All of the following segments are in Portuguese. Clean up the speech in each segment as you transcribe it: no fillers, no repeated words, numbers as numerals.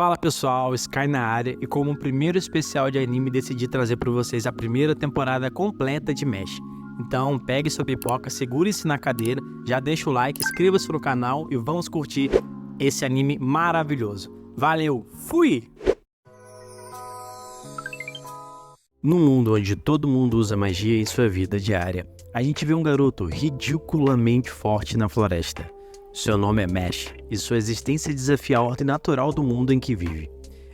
Fala pessoal, Sky na área e como um primeiro especial de anime decidi trazer para vocês a primeira temporada completa de Mesh. Então pegue sua pipoca, segure-se na cadeira, já deixa o like, inscreva-se no canal e vamos curtir esse anime maravilhoso. Valeu, fui! No mundo onde todo mundo usa magia em sua vida diária, a gente vê um garoto ridiculamente forte na floresta. Seu nome é Mesh, e sua existência desafia a ordem natural do mundo em que vive.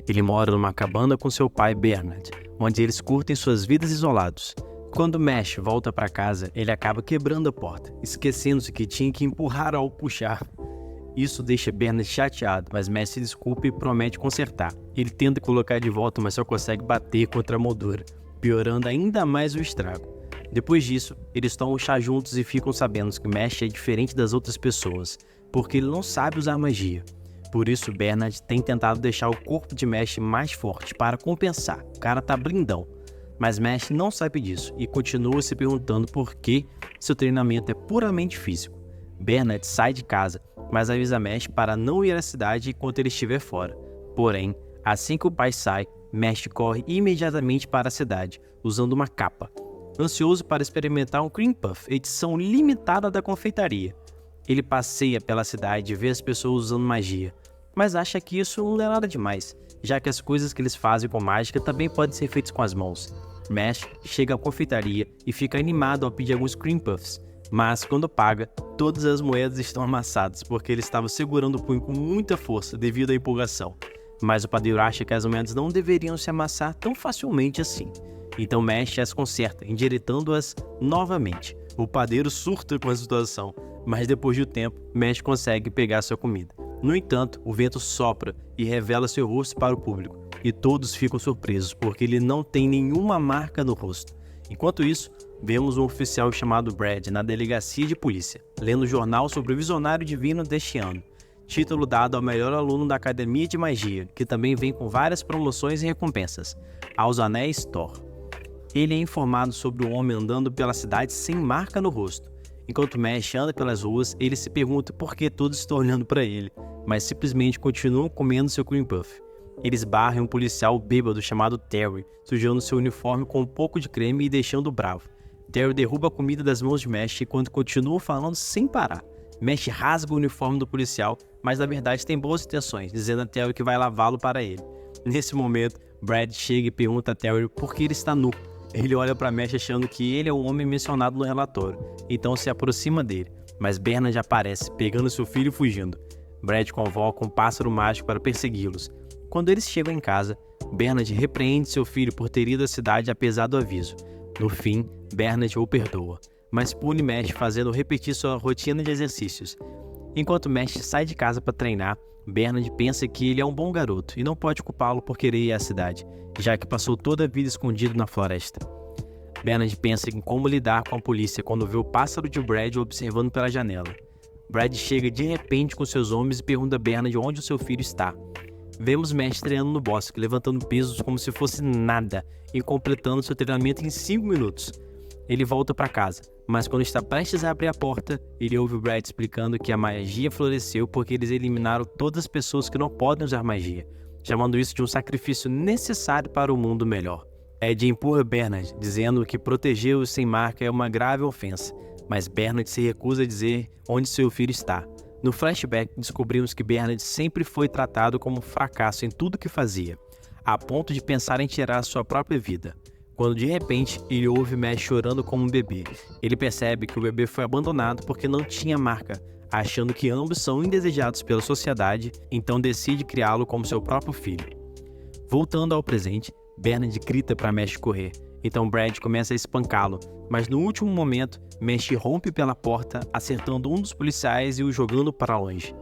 Ele mora numa cabana com seu pai Bernard, onde eles curtem suas vidas isolados. Quando Mesh volta para casa, ele acaba quebrando a porta, esquecendo-se que tinha que empurrar ao puxar. Isso deixa Bernard chateado, mas Mesh se desculpa e promete consertar. Ele tenta colocar de volta, mas só consegue bater contra a moldura, piorando ainda mais o estrago. Depois disso, eles tomam chá juntos e ficam sabendo que Mesh é diferente das outras pessoas, porque ele não sabe usar magia. Por isso, Bernard tem tentado deixar o corpo de Mesh mais forte para compensar. O cara tá blindão. Mas Mesh não sabe disso e continua se perguntando por que seu treinamento é puramente físico. Bernard sai de casa, mas avisa Mesh para não ir à cidade enquanto ele estiver fora. Porém, assim que o pai sai, Mesh corre imediatamente para a cidade, usando uma capa. Ansioso para experimentar um Cream Puff, edição limitada da confeitaria. Ele passeia pela cidade e vê as pessoas usando magia, mas acha que isso não é nada demais, já que as coisas que eles fazem com mágica também podem ser feitas com as mãos. Mesh chega à confeitaria e fica animado ao pedir alguns Cream Puffs, mas quando paga, todas as moedas estão amassadas porque ele estava segurando o punho com muita força devido à empolgação. Mas o padeiro acha que as moedas não deveriam se amassar tão facilmente assim. Então Mesh as conserta, endireitando-as novamente. O padeiro surta com a situação, mas depois de um tempo, Mesh consegue pegar sua comida. No entanto, o vento sopra e revela seu rosto para o público, e todos ficam surpresos porque ele não tem nenhuma marca no rosto. Enquanto isso, vemos um oficial chamado Brad na delegacia de polícia, lendo o jornal sobre o Visionário Divino deste ano, título dado ao melhor aluno da Academia de Magia, que também vem com várias promoções e recompensas, aos Anéis Thor. Ele é informado sobre o homem andando pela cidade sem marca no rosto. Enquanto Mesh anda pelas ruas, ele se pergunta por que todos estão olhando para ele, mas simplesmente continuam comendo seu Cream Puff. Eles barram um policial bêbado chamado Terry, sujando seu uniforme com um pouco de creme e deixando bravo. Terry derruba a comida das mãos de Mesh enquanto continua falando sem parar. Mesh rasga o uniforme do policial, mas na verdade tem boas intenções, dizendo a Terry que vai lavá-lo para ele. Nesse momento, Brad chega e pergunta a Terry por que ele está nu. Ele olha para Mesh achando que ele é o homem mencionado no relatório, então se aproxima dele, mas Bernard aparece, pegando seu filho e fugindo. Brad convoca um pássaro mágico para persegui-los. Quando eles chegam em casa, Bernard repreende seu filho por ter ido à cidade apesar do aviso. No fim, Bernard o perdoa, mas pune Mesh fazendo repetir sua rotina de exercícios. Enquanto Mesh sai de casa para treinar, Bernard pensa que ele é um bom garoto e não pode culpá-lo por querer ir à cidade, já que passou toda a vida escondido na floresta. Bernard pensa em como lidar com a polícia quando vê o pássaro de Brad observando pela janela. Brad chega de repente com seus homens e pergunta a Bernard onde o seu filho está. Vemos Mesh treinando no bosque, levantando pesos como se fosse nada e completando seu treinamento em 5 minutos. Ele volta para casa, mas quando está prestes a abrir a porta, ele ouve o Brad explicando que a magia floresceu porque eles eliminaram todas as pessoas que não podem usar magia, chamando isso de um sacrifício necessário para um mundo melhor. Ed empurra Bernard, dizendo que protegê-lo sem marca é uma grave ofensa, mas Bernard se recusa a dizer onde seu filho está. No flashback, descobrimos que Bernard sempre foi tratado como um fracasso em tudo que fazia, a ponto de pensar em tirar sua própria vida. Quando de repente ele ouve Mesh chorando como um bebê. Ele percebe que o bebê foi abandonado porque não tinha marca, achando que ambos são indesejados pela sociedade, então decide criá-lo como seu próprio filho. Voltando ao presente, Bernard grita para Mesh correr, então Brad começa a espancá-lo, mas no último momento, Mesh rompe pela porta, acertando um dos policiais e o jogando para longe.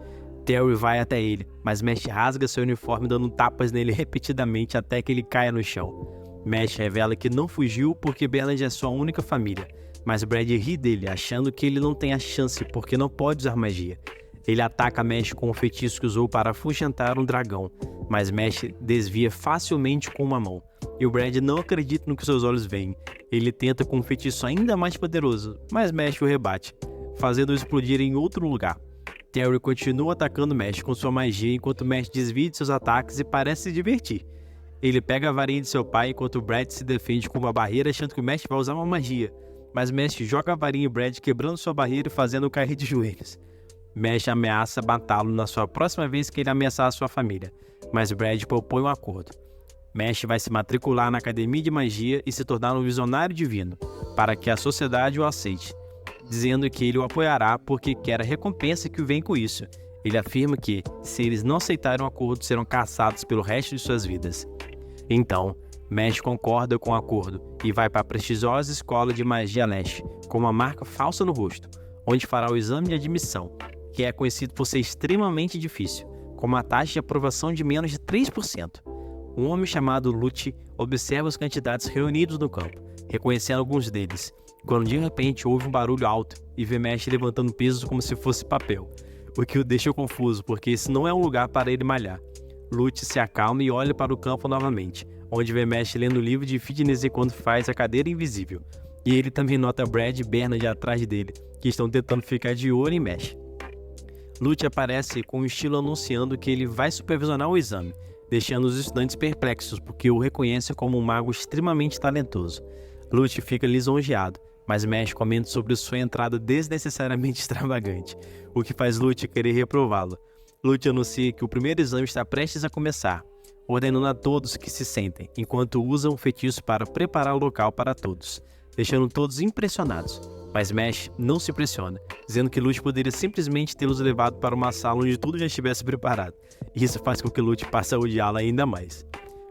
Terry vai até ele, mas Mesh rasga seu uniforme dando tapas nele repetidamente até que ele caia no chão. Mesh revela que não fugiu porque Bernard é sua única família, mas Brad ri dele, achando que ele não tem a chance porque não pode usar magia. Ele ataca Mesh com o feitiço que usou para afugentar um dragão, mas Mesh desvia facilmente com uma mão. E o Brad não acredita no que seus olhos veem. Ele tenta com um feitiço ainda mais poderoso, mas Mesh o rebate, fazendo-o explodir em outro lugar. Terry continua atacando Mesh com sua magia enquanto Mesh desvia de seus ataques e parece se divertir. Ele pega a varinha de seu pai enquanto Brad se defende com uma barreira achando que o Mesh vai usar uma magia, mas Mesh joga a varinha em Brad quebrando sua barreira e fazendo-o cair de joelhos. Mesh ameaça matá-lo na sua próxima vez que ele ameaçar a sua família, mas Brad propõe um acordo. Mesh vai se matricular na Academia de Magia e se tornar um visionário divino, para que a sociedade o aceite, dizendo que ele o apoiará porque quer a recompensa que vem com isso. Ele afirma que, se eles não aceitarem o acordo, serão caçados pelo resto de suas vidas. Então, Mesh concorda com o acordo e vai para a prestigiosa Escola de Magia Leste, com uma marca falsa no rosto, onde fará o exame de admissão, que é conhecido por ser extremamente difícil, com uma taxa de aprovação de menos de 3%. Um homem chamado Lute observa os candidatos reunidos no campo, reconhecendo alguns deles, quando de repente ouve um barulho alto e vê Mesh levantando pesos como se fosse papel, o que o deixa confuso, porque esse não é um lugar para ele malhar. Lute se acalma e olha para o campo novamente, onde vê Mesh lendo o livro de fitness enquanto faz a cadeira invisível. E ele também nota Brad e Bernard atrás dele, que estão tentando ficar de olho em Mesh. Lute aparece com um estilo anunciando que ele vai supervisionar o exame, deixando os estudantes perplexos porque o reconhecem como um mago extremamente talentoso. Lute fica lisonjeado, mas Mesh comenta sobre sua entrada desnecessariamente extravagante, o que faz Lute querer reprová-lo. Lute anuncia que o primeiro exame está prestes a começar, ordenando a todos que se sentem, enquanto usa um feitiço para preparar o local para todos, deixando todos impressionados. Mas Mesh não se impressiona, dizendo que Lute poderia simplesmente tê-los levado para uma sala onde tudo já estivesse preparado. Isso faz com que Lute passe a odiá-la ainda mais.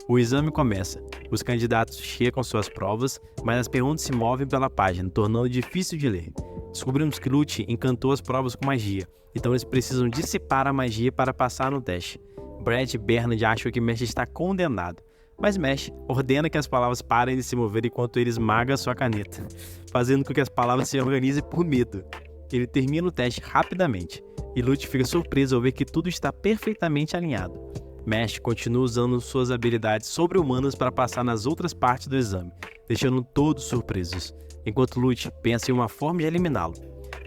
O exame começa. Os candidatos checam suas provas, mas as perguntas se movem pela página, tornando difícil de ler. Descobrimos que Lute encantou as provas com magia, então eles precisam dissipar a magia para passar no teste. Brad e Bernard acham que Mesh está condenado, mas Mesh ordena que as palavras parem de se mover enquanto ele esmaga sua caneta, fazendo com que as palavras se organizem por medo. Ele termina o teste rapidamente, e Lute fica surpreso ao ver que tudo está perfeitamente alinhado. Mesh continua usando suas habilidades sobre-humanas para passar nas outras partes do exame, deixando todos surpresos, enquanto Lute pensa em uma forma de eliminá-lo.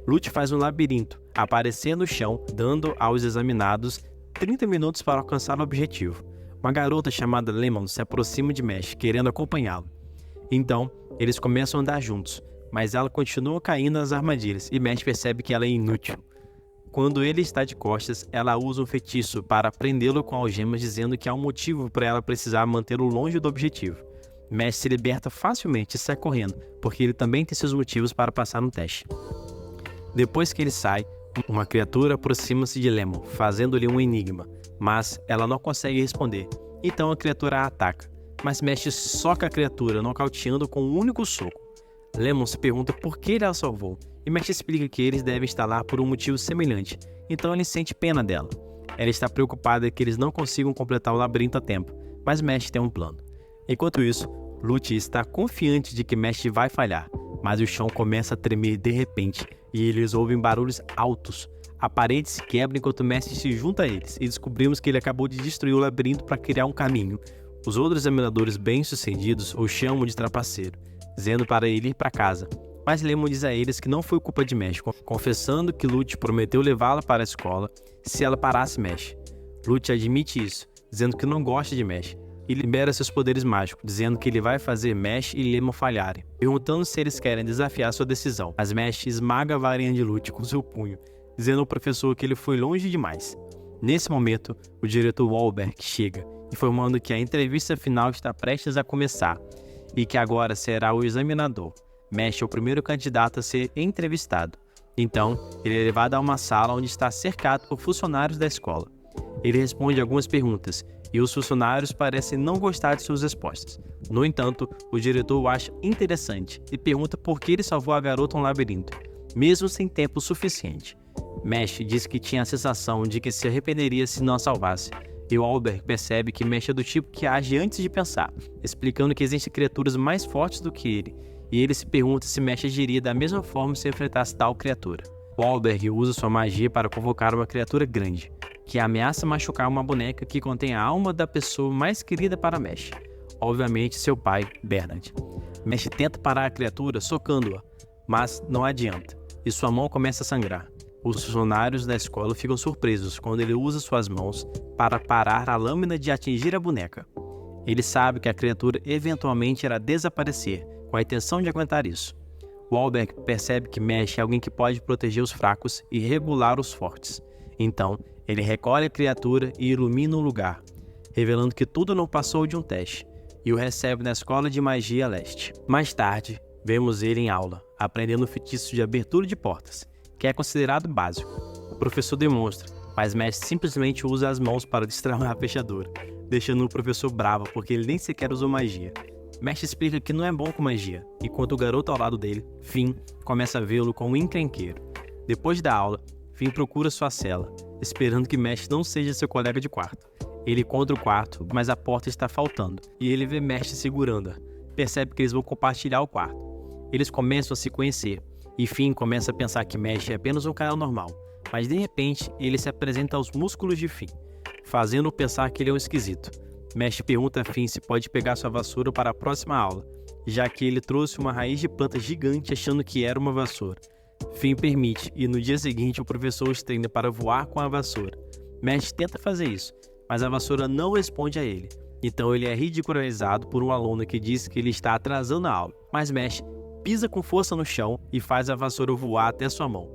Lute faz um labirinto, aparecer no chão, dando aos examinados 30 minutos para alcançar o objetivo. Uma garota chamada Lemon se aproxima de Mesh, querendo acompanhá-lo. Então, eles começam a andar juntos, mas ela continua caindo nas armadilhas e Mesh percebe que ela é inútil. Quando ele está de costas, ela usa um feitiço para prendê-lo com algemas, dizendo que há um motivo para ela precisar mantê-lo longe do objetivo. Mesh se liberta facilmente e sai correndo, porque ele também tem seus motivos para passar no teste. Depois que ele sai, uma criatura aproxima-se de Lemon, fazendo-lhe um enigma, mas ela não consegue responder. Então a criatura a ataca, mas Mesh soca a criatura, nocauteando com um único soco. Lemon se pergunta por que ele a salvou, e Mesh explica que eles devem estar lá por um motivo semelhante, então ele sente pena dela. Ela está preocupada que eles não consigam completar o labirinto a tempo, mas Mesh tem um plano. Enquanto isso, Lute está confiante de que Mesh vai falhar, mas o chão começa a tremer de repente, e eles ouvem barulhos altos. A parede se quebra enquanto Mesh se junta a eles, e descobrimos que ele acabou de destruir o labirinto para criar um caminho. Os outros examinadores bem-sucedidos o chamam de trapaceiro, dizendo para ele ir para casa, mas Lemon diz a eles que não foi culpa de Mesh, confessando que Lute prometeu levá-la para a escola se ela parasse Mesh. Lute admite isso, dizendo que não gosta de Mesh, e libera seus poderes mágicos, dizendo que ele vai fazer Mesh e Lemon falharem, perguntando se eles querem desafiar sua decisão. Mas Mesh esmaga a varinha de Lute com seu punho, dizendo ao professor que ele foi longe demais. Nesse momento, o diretor Wahlberg chega, informando que a entrevista final está prestes a começar, e que agora será o examinador. Mesh é o primeiro candidato a ser entrevistado. Então, ele é levado a uma sala onde está cercado por funcionários da escola. Ele responde algumas perguntas, e os funcionários parecem não gostar de suas respostas. No entanto, o diretor o acha interessante e pergunta por que ele salvou a garota no labirinto, mesmo sem tempo suficiente. Mesh diz que tinha a sensação de que se arrependeria se não a salvasse, e Wahlberg percebe que Mesh é do tipo que age antes de pensar, explicando que existem criaturas mais fortes do que ele, e ele se pergunta se Mesh agiria da mesma forma se enfrentasse tal criatura. Wahlberg usa sua magia para convocar uma criatura grande, que ameaça machucar uma boneca que contém a alma da pessoa mais querida para Mesh, obviamente seu pai, Bernard. Mesh tenta parar a criatura socando-a, mas não adianta, e sua mão começa a sangrar. Os funcionários da escola ficam surpresos quando ele usa suas mãos para parar a lâmina de atingir a boneca. Ele sabe que a criatura eventualmente irá desaparecer, com a intenção de aguentar isso. Wahlberg percebe que Mesh é alguém que pode proteger os fracos e regular os fortes. Então, ele recolhe a criatura e ilumina o lugar, revelando que tudo não passou de um teste, e o recebe na Escola de Magia Leste. Mais tarde, vemos ele em aula, aprendendo o feitiço de abertura de portas, que é considerado básico. O professor demonstra, mas Mesh simplesmente usa as mãos para destravar a fechadura, deixando o professor bravo porque ele nem sequer usou magia. Mesh explica que não é bom com magia, enquanto o garoto ao lado dele, Finn, começa a vê-lo como um encrenqueiro. Depois da aula, Finn procura sua cela, esperando que Mesh não seja seu colega de quarto. Ele encontra o quarto, mas a porta está faltando, e ele vê Mesh segurando-a. Percebe que eles vão compartilhar o quarto. Eles começam a se conhecer, e Finn começa a pensar que Mesh é apenas um cara normal, mas de repente ele se apresenta aos músculos de Finn, fazendo-o pensar que ele é um esquisito. Mesh pergunta a Finn se pode pegar sua vassoura para a próxima aula, já que ele trouxe uma raiz de planta gigante achando que era uma vassoura. Finn permite, e no dia seguinte o professor os treina para voar com a vassoura. Mesh tenta fazer isso, mas a vassoura não responde a ele. Então ele é ridicularizado por um aluno que diz que ele está atrasando a aula, mas Mesh pisa com força no chão e faz a vassoura voar até sua mão.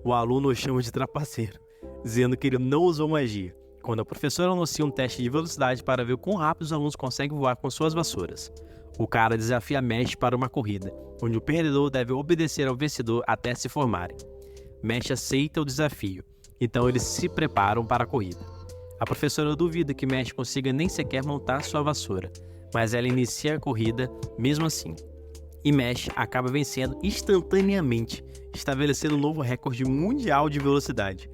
O aluno o chama de trapaceiro, dizendo que ele não usou magia. Quando a professora anuncia um teste de velocidade para ver quão rápido os alunos conseguem voar com suas vassouras, o cara desafia Mesh para uma corrida, onde o perdedor deve obedecer ao vencedor até se formarem. Mesh aceita o desafio, então eles se preparam para a corrida. A professora duvida que Mesh consiga nem sequer montar sua vassoura, mas ela inicia a corrida mesmo assim. E Mesh acaba vencendo instantaneamente, estabelecendo um novo recorde mundial de velocidade.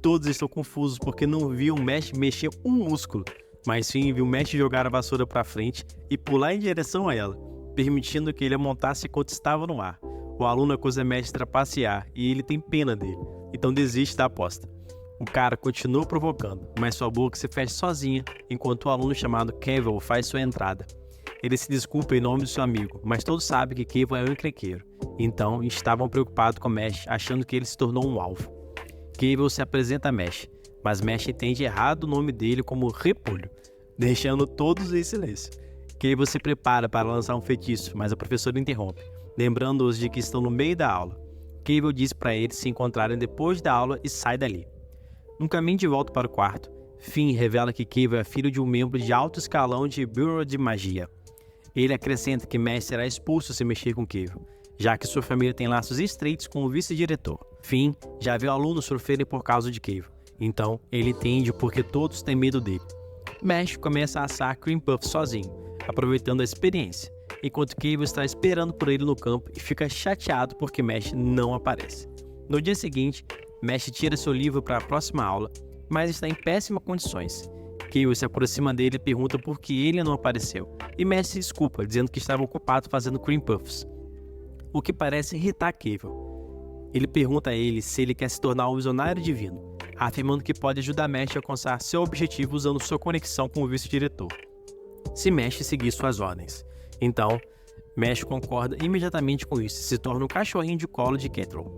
Todos estão confusos porque não viam Mesh mexer um músculo, mas sim viu Mesh jogar a vassoura para frente e pular em direção a ela, permitindo que ele a montasse enquanto estava no ar. O aluno acusa Mesh de trapacear e ele tem pena dele, então desiste da aposta. O cara continua provocando, mas sua boca se fecha sozinha enquanto o aluno chamado Kevin faz sua entrada. Ele se desculpa em nome do seu amigo, mas todos sabem que Kevin é um encrenqueiro, então estavam preocupados com Mesh, achando que ele se tornou um alvo. Kevin se apresenta a Mesh, mas Mesh entende errado o nome dele como Repolho, deixando todos em silêncio. Kevin se prepara para lançar um feitiço, mas a professora interrompe, lembrando-os de que estão no meio da aula. Kevin diz para eles se encontrarem depois da aula e sai dali. No caminho de volta para o quarto, Finn revela que Kevin é filho de um membro de alto escalão de Bureau de Magia. Ele acrescenta que Mesh será expulso se mexer com Kevin, já que sua família tem laços estreitos com o vice-diretor. Finn já viu alunos sofrerem por causa de Kevin, então ele entende porque todos têm medo dele. Mesh começa a assar Cream Puff sozinho, aproveitando a experiência, enquanto Kevin está esperando por ele no campo e fica chateado porque Mesh não aparece. No dia seguinte, Mesh tira seu livro para a próxima aula, mas está em péssimas condições. Kevin se aproxima dele e pergunta por que ele não apareceu, e Mesh se desculpa, dizendo que estava ocupado fazendo Cream Puffs, o que parece irritar Kevin. Ele pergunta a ele se ele quer se tornar um visionário divino, afirmando que pode ajudar Mesh a alcançar seu objetivo usando sua conexão com o vice-diretor, se Mesh seguir suas ordens. Então, Mesh concorda imediatamente com isso e se torna um cachorrinho de colo de Ketrel,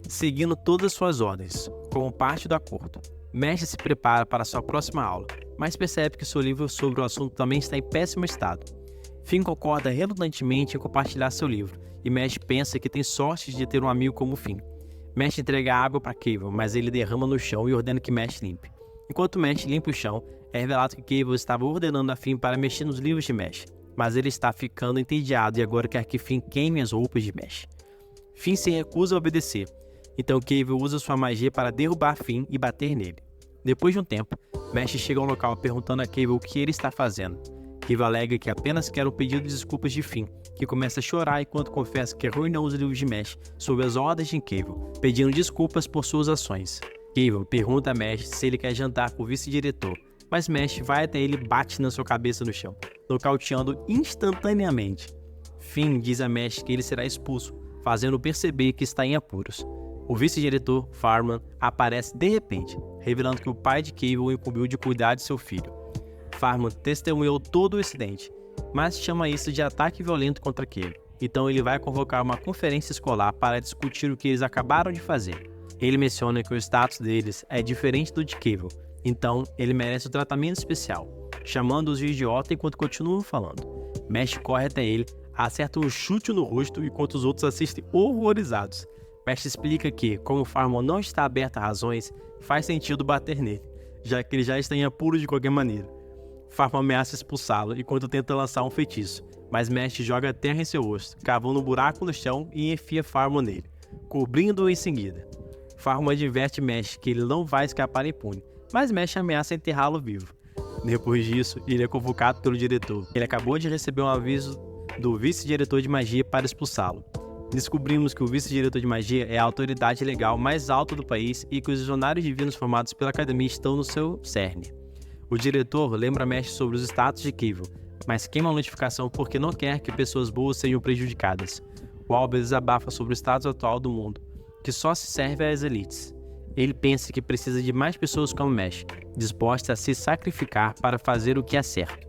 seguindo todas suas ordens, como parte do acordo. Mesh se prepara para sua próxima aula, mas percebe que seu livro sobre o assunto também está em péssimo estado. Finn concorda relutantemente em compartilhar seu livro, e Mesh pensa que tem sorte de ter um amigo como Finn. Mesh entrega água para Kevin, mas ele derrama no chão e ordena que Mesh limpe. Enquanto Mesh limpa o chão, é revelado que Kevin estava ordenando a Finn para mexer nos livros de Mesh, mas ele está ficando entediado e agora quer que Finn queime as roupas de Mesh. Finn se recusa a obedecer, então Kevin usa sua magia para derrubar Finn e bater nele. Depois de um tempo, Mesh chega ao local perguntando a Kevin o que ele está fazendo. Kevin alega que apenas quer um pedido de desculpas de Finn, que começa a chorar enquanto confessa que arruinou os livros de Mesh sob as ordens de Kevin, pedindo desculpas por suas ações. Kevin pergunta a Mesh se ele quer jantar com o vice-diretor, mas Mesh vai até ele e bate na sua cabeça no chão, nocauteando instantaneamente. Finn diz a Mesh que ele será expulso, fazendo-o perceber que está em apuros. O vice-diretor, Farman, aparece de repente, revelando que o pai de Kevin o incumbiu de cuidar de seu filho. Farman testemunhou todo o incidente, mas chama isso de ataque violento contra Kevin. Então ele vai convocar uma conferência escolar para discutir o que eles acabaram de fazer. Ele menciona que o status deles é diferente do de Cable, então ele merece um tratamento especial, chamando-os de idiota enquanto continuam falando. Mesh corre até ele, acerta um chute no rosto enquanto os outros assistem horrorizados. Mesh explica que, como Farmon não está aberto a razões, faz sentido bater nele, já que ele já está em apuros de qualquer maneira. Farmon ameaça expulsá-lo enquanto tenta lançar um feitiço, mas Mesh joga terra em seu rosto, cavando um buraco no chão e enfia Farmon nele, cobrindo-o em seguida. Farmon adverte Mesh que ele não vai escapar impune, mas Mesh ameaça enterrá-lo vivo. Depois disso, ele é convocado pelo diretor. Ele acabou de receber um aviso do vice-diretor de magia para expulsá-lo. Descobrimos que o vice-diretor de magia é a autoridade legal mais alta do país e que os visionários divinos formados pela academia estão no seu cerne. O diretor lembra Mesh sobre os status de Cable, mas queima a notificação porque não quer que pessoas boas sejam prejudicadas. O Albert desabafa sobre o status atual do mundo, que só se serve às elites. Ele pensa que precisa de mais pessoas como Mesh, dispostas a se sacrificar para fazer o que é certo,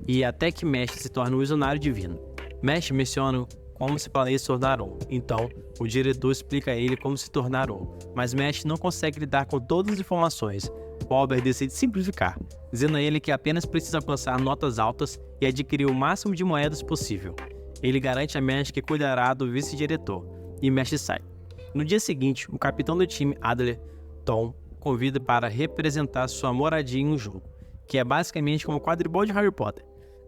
e até que Mesh se torne um visionário divino. Mesh menciona como se planeja se tornar um, então o diretor explica a ele como se tornar um, mas Mesh não consegue lidar com todas as informações. Albert decide simplificar, dizendo a ele que apenas precisa alcançar notas altas e adquirir o máximo de moedas possível. Ele garante a Mesh que cuidará do vice-diretor, e Mesh sai. No dia seguinte, o capitão do time, Adler, Tom, convida para representar sua moradia em um jogo, que é basicamente como o quadribol de Harry Potter.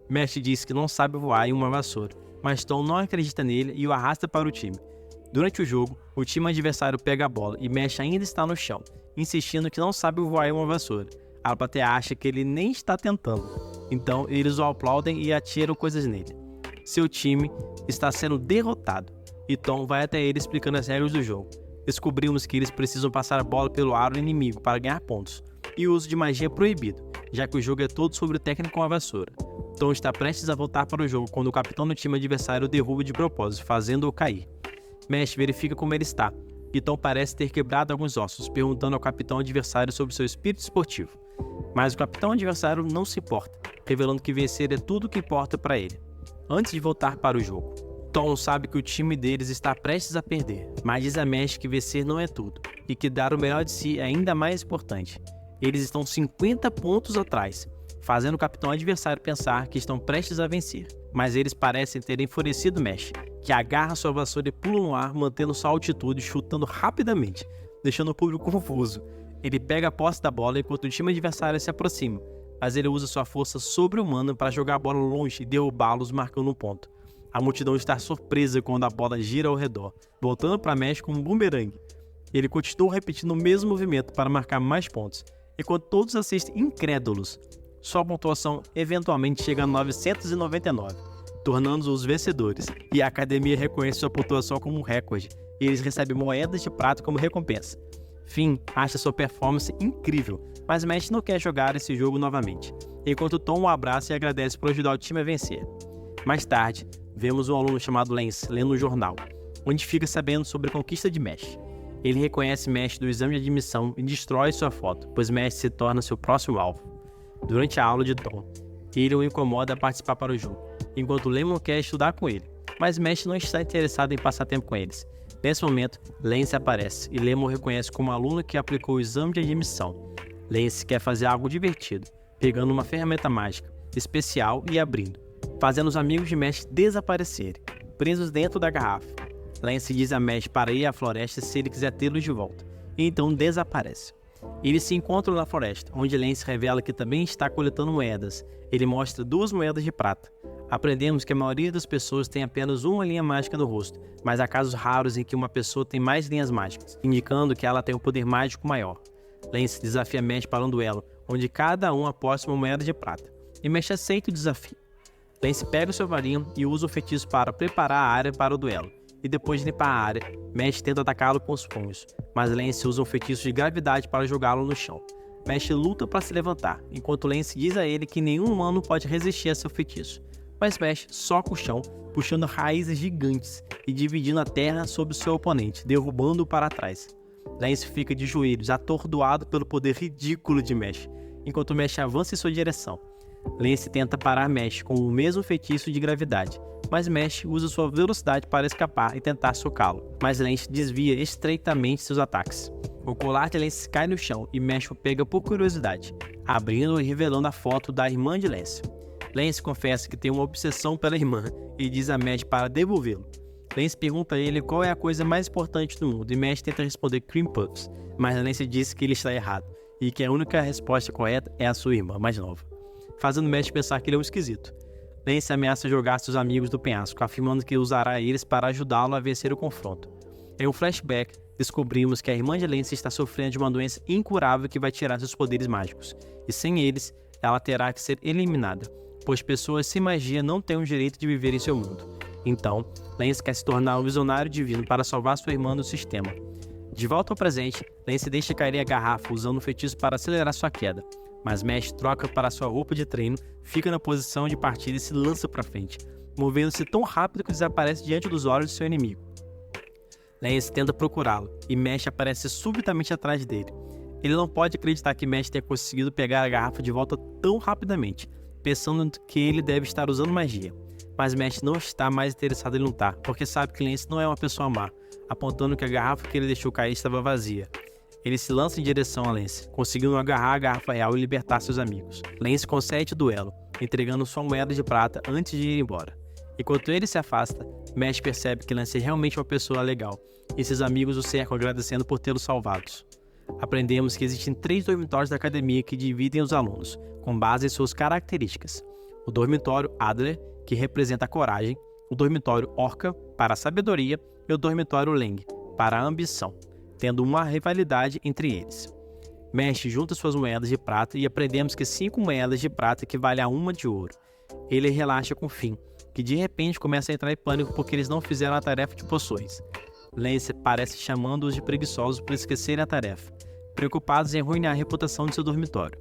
Mesh diz que não sabe voar em uma vassoura, mas Tom não acredita nele e o arrasta para o time. Durante o jogo, o time adversário pega a bola e Mesh ainda está no chão, insistindo que não sabe voar em uma vassoura. A plateia acha que ele nem está tentando, então eles o aplaudem e atiram coisas nele. Seu time está sendo derrotado, e Tom vai até ele explicando as regras do jogo. Descobrimos que eles precisam passar a bola pelo aro inimigo para ganhar pontos, e o uso de magia é proibido, já que o jogo é todo sobre o técnico com a vassoura. Tom está prestes a voltar para o jogo quando o capitão do time adversário o derruba de propósito, fazendo-o cair. Mesh verifica como ele está, e Tom parece ter quebrado alguns ossos, perguntando ao capitão adversário sobre seu espírito esportivo. Mas o capitão adversário não se importa, revelando que vencer é tudo o que importa para ele. Antes de voltar para o jogo, Tom sabe que o time deles está prestes a perder, mas diz a Mesh que vencer não é tudo, e que dar o melhor de si é ainda mais importante. Eles estão 50 pontos atrás, fazendo o capitão adversário pensar que estão prestes a vencer, mas eles parecem ter enfurecido Mesh, que agarra sua vassoura e pula no ar, mantendo sua altitude, chutando rapidamente, deixando o público confuso. Ele pega a posse da bola enquanto o time adversário se aproxima, mas ele usa sua força sobre-humana para jogar a bola longe e derrubá-los, marcando um ponto. A multidão está surpresa quando a bola gira ao redor, voltando para Mesh como um bumerangue. Ele continua repetindo o mesmo movimento para marcar mais pontos, enquanto todos assistem incrédulos. Sua pontuação eventualmente chega a 999, tornando-os os vencedores, e a academia reconhece sua pontuação como um recorde, e eles recebem moedas de prata como recompensa. Finn acha sua performance incrível, mas Mesh não quer jogar esse jogo novamente, enquanto Tom o abraça e agradece por ajudar o time a vencer. Mais tarde, vemos um aluno chamado Lance lendo um jornal, onde fica sabendo sobre a conquista de Mesh. Ele reconhece Mesh do exame de admissão e destrói sua foto, pois Mesh se torna seu próximo alvo. Durante a aula de Tom, ele o incomoda a participar para o jogo, enquanto Lemon quer estudar com ele, mas Mesh não está interessado em passar tempo com eles. Nesse momento, Lance aparece e Lemon reconhece como aluno que aplicou o exame de admissão. Lance quer fazer algo divertido, pegando uma ferramenta mágica, especial e abrindo, fazendo os amigos de Mesh desaparecerem, presos dentro da garrafa. Lance diz a Mesh para ir à floresta se ele quiser tê-los de volta, e então desaparece. Eles se encontram na floresta, onde Lance revela que também está coletando moedas. Ele mostra 2 moedas de prata. Aprendemos que a maioria das pessoas tem apenas uma linha mágica no rosto, mas há casos raros em que uma pessoa tem mais linhas mágicas, indicando que ela tem um poder mágico maior. Lance desafia Mesh para um duelo, onde cada um aposta uma moeda de prata, e Mesh aceita o desafio. Lance pega o seu varinho e usa o feitiço para preparar a área para o duelo, e depois de limpar a área, Mesh tenta atacá-lo com os punhos, mas Lance usa um feitiço de gravidade para jogá-lo no chão. Mesh luta para se levantar, enquanto Lance diz a ele que nenhum humano pode resistir a seu feitiço, mas Mesh soca o chão, puxando raízes gigantes e dividindo a terra sobre o seu oponente, derrubando-o para trás. Lance fica de joelhos, atordoado pelo poder ridículo de Mesh, enquanto Mesh avança em sua direção. Lance tenta parar Mesh com o mesmo feitiço de gravidade, mas Mesh usa sua velocidade para escapar e tentar socá-lo, mas Lance desvia estreitamente seus ataques. O colar de Lance cai no chão e Mesh o pega por curiosidade, abrindo e revelando a foto da irmã de Lance. Lance confessa que tem uma obsessão pela irmã e diz a Mesh para devolvê-lo. Lance pergunta a ele qual é a coisa mais importante do mundo e Mesh tenta responder Cream Puffs, mas Lance diz que ele está errado e que a única resposta correta é a sua irmã mais nova, fazendo Mesh pensar que ele é um esquisito. Lance ameaça jogar seus amigos do penhasco, afirmando que usará eles para ajudá-lo a vencer o confronto. Em um flashback, descobrimos que a irmã de Lance está sofrendo de uma doença incurável que vai tirar seus poderes mágicos, e sem eles, ela terá que ser eliminada, pois pessoas sem magia não têm o direito de viver em seu mundo. Então, Lance quer se tornar um visionário divino para salvar sua irmã do sistema. De volta ao presente, Lance deixa cair a garrafa usando um feitiço para acelerar sua queda, mas Mesh troca para sua roupa de treino, fica na posição de partida e se lança para frente, movendo-se tão rápido que desaparece diante dos olhos de seu inimigo. Lance tenta procurá-lo, e Mesh aparece subitamente atrás dele. Ele não pode acreditar que Mesh tenha conseguido pegar a garrafa de volta tão rapidamente, pensando que ele deve estar usando magia. Mas Mesh não está mais interessado em lutar, porque sabe que Lance não é uma pessoa má, apontando que a garrafa que ele deixou cair estava vazia. Ele se lança em direção a Lance, conseguindo agarrar a garrafa real e libertar seus amigos. Lance concede o duelo, entregando sua moeda de prata antes de ir embora. Enquanto ele se afasta, Mesh percebe que Lance é realmente uma pessoa legal, e seus amigos o cercam agradecendo por tê-los salvados. Aprendemos que existem 3 dormitórios da academia que dividem os alunos, com base em suas características. O dormitório Adler, que representa a coragem, o dormitório Orca, para a sabedoria, e o dormitório Leng, para a ambição, tendo uma rivalidade entre eles. Mesh junta suas moedas de prata e aprendemos que 5 moedas de prata equivalem a 1 de ouro. Ele relaxa com Finn, que de repente começa a entrar em pânico porque eles não fizeram a tarefa de poções. Lance parece chamando-os de preguiçosos por esquecerem a tarefa, preocupados em arruinar a reputação de seu dormitório.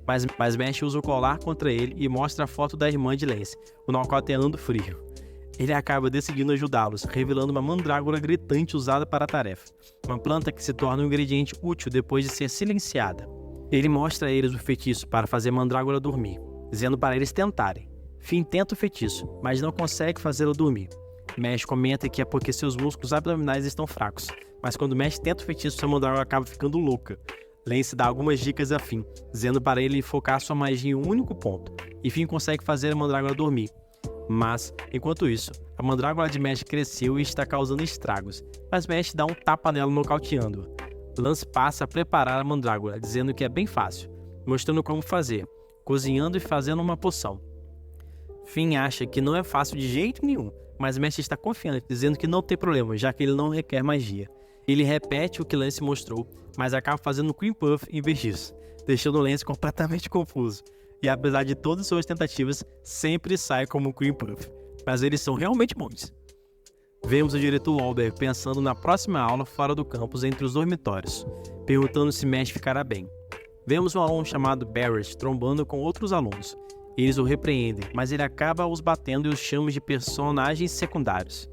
Mas Mesh usa o colar contra ele e mostra a foto da irmã de Lance, o nocauteando frio. Ele acaba decidindo ajudá-los, revelando uma mandrágora gritante usada para a tarefa, uma planta que se torna um ingrediente útil depois de ser silenciada. Ele mostra a eles o feitiço para fazer a mandrágora dormir, dizendo para eles tentarem. Finn tenta o feitiço, mas não consegue fazê-la dormir. Mesh comenta que é porque seus músculos abdominais estão fracos, mas quando Mesh tenta o feitiço, sua mandrágora acaba ficando louca. Lance dá algumas dicas a Finn, dizendo para ele focar sua magia em um único ponto, e Finn consegue fazer a mandrágora dormir. Mas, enquanto isso, a mandrágora de Mesh cresceu e está causando estragos, mas Mesh dá um tapa nela nocauteando-a. Lance passa a preparar a mandrágora, dizendo que é bem fácil, mostrando como fazer, cozinhando e fazendo uma poção. Finn acha que não é fácil de jeito nenhum, mas Mesh está confiante, dizendo que não tem problema, já que ele não requer magia. Ele repete o que Lance mostrou, mas acaba fazendo Cream Puff em vez disso, deixando Lance completamente confuso. E apesar de todas suas tentativas, sempre sai como Cream Puff, mas eles são realmente bons. Vemos o diretor Wahlberg pensando na próxima aula fora do campus entre os dormitórios, perguntando se Mesh ficará bem. Vemos um aluno chamado Barrett trombando com outros alunos. Eles o repreendem, mas ele acaba os batendo e os chama de personagens secundários.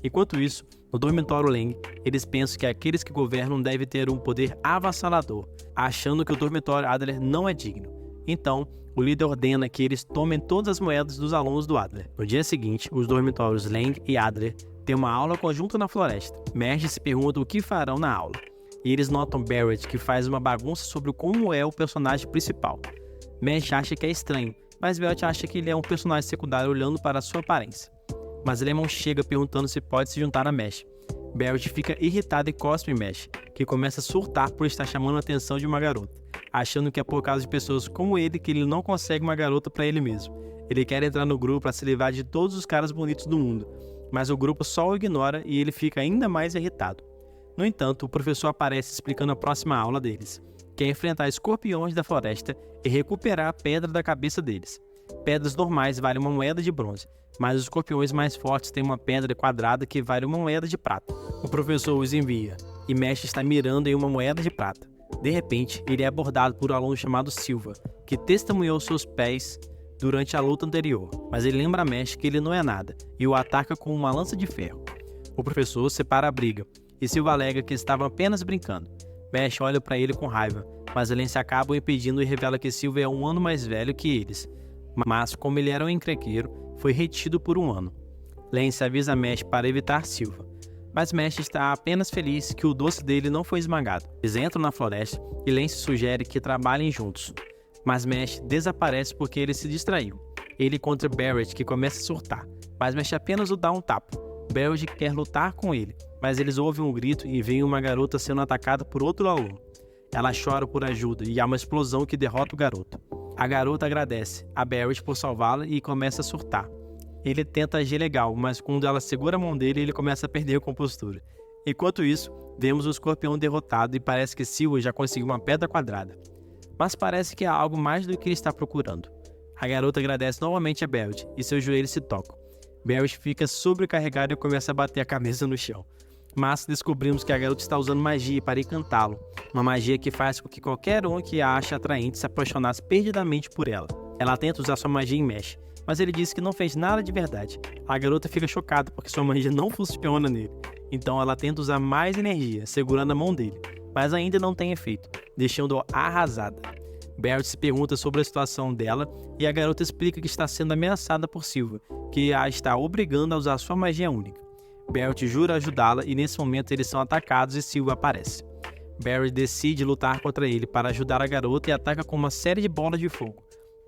Enquanto isso, no dormitório Leng, eles pensam que aqueles que governam devem ter um poder avassalador, achando que o dormitório Adler não é digno. Então, o líder ordena que eles tomem todas as moedas dos alunos do Adler. No dia seguinte, os dormitórios Leng e Adler têm uma aula conjunta na floresta. Mesh se pergunta o que farão na aula, e eles notam Barrett que faz uma bagunça sobre como é o personagem principal. Mesh acha que é estranho, mas Barrett acha que ele é um personagem secundário olhando para sua aparência. Mas Lemon chega perguntando se pode se juntar a Mesh. Barrett fica irritado e cospe em Mesh, que começa a surtar por estar chamando a atenção de uma garota, achando que é por causa de pessoas como ele que ele não consegue uma garota para ele mesmo. Ele quer entrar no grupo para se livrar de todos os caras bonitos do mundo, mas o grupo só o ignora e ele fica ainda mais irritado. No entanto, o professor aparece explicando a próxima aula deles, que é enfrentar escorpiões da floresta e recuperar a pedra da cabeça deles. Pedras normais valem uma moeda de bronze, mas os escorpiões mais fortes têm uma pedra quadrada que vale uma moeda de prata. O professor os envia, e Mesh está mirando em uma moeda de prata. De repente, ele é abordado por um aluno chamado Silva, que testemunhou seus pés durante a luta anterior, mas ele lembra a Mesh que ele não é nada, e o ataca com uma lança de ferro. O professor separa a briga, e Silva alega que estavam apenas brincando. Mesh olha para ele com raiva, mas Lance acaba o impedindo e revela que Silva é um ano mais velho que eles. Mas, como ele era um encrenqueiro, foi retido por um ano. Lance avisa Mesh para evitar Silva. mas Mesh está apenas feliz que o doce dele não foi esmagado. Eles entram na floresta e Lance sugere que trabalhem juntos, mas Mesh desaparece porque ele se distraiu. Ele encontra Barrett, que começa a surtar, mas Mesh apenas o dá um tapa. Barrett quer lutar com ele, mas eles ouvem um grito e veem uma garota sendo atacada por outro aluno. Ela chora por ajuda e há uma explosão que derrota o garoto. A garota agradece a Barrett por salvá-la e começa a surtar. Ele tenta agir legal, mas quando ela segura a mão dele, ele começa a perder a compostura. Enquanto isso, vemos o escorpião derrotado e parece que Silva já conseguiu uma pedra quadrada. Mas parece que há algo mais do que ele está procurando. A garota agradece novamente a Barrett e seus joelhos se tocam. Barrett fica sobrecarregado e começa a bater a cabeça no chão. Mas descobrimos que a garota está usando magia para encantá-lo. Uma magia que faz com que qualquer um que a ache atraente se apaixonasse perdidamente por ela. Ela tenta usar sua magia em Mesh, mas ele diz que não fez nada de verdade. A garota fica chocada porque sua magia não funciona nele. Então ela tenta usar mais energia, segurando a mão dele, mas ainda não tem efeito, deixando-o arrasada. Barrett se pergunta sobre a situação dela e a garota explica que está sendo ameaçada por Silva, que a está obrigando a usar sua magia única. Barrett jura ajudá-la e nesse momento eles são atacados e Silva aparece. Barrett decide lutar contra ele para ajudar a garota e ataca com uma série de bolas de fogo,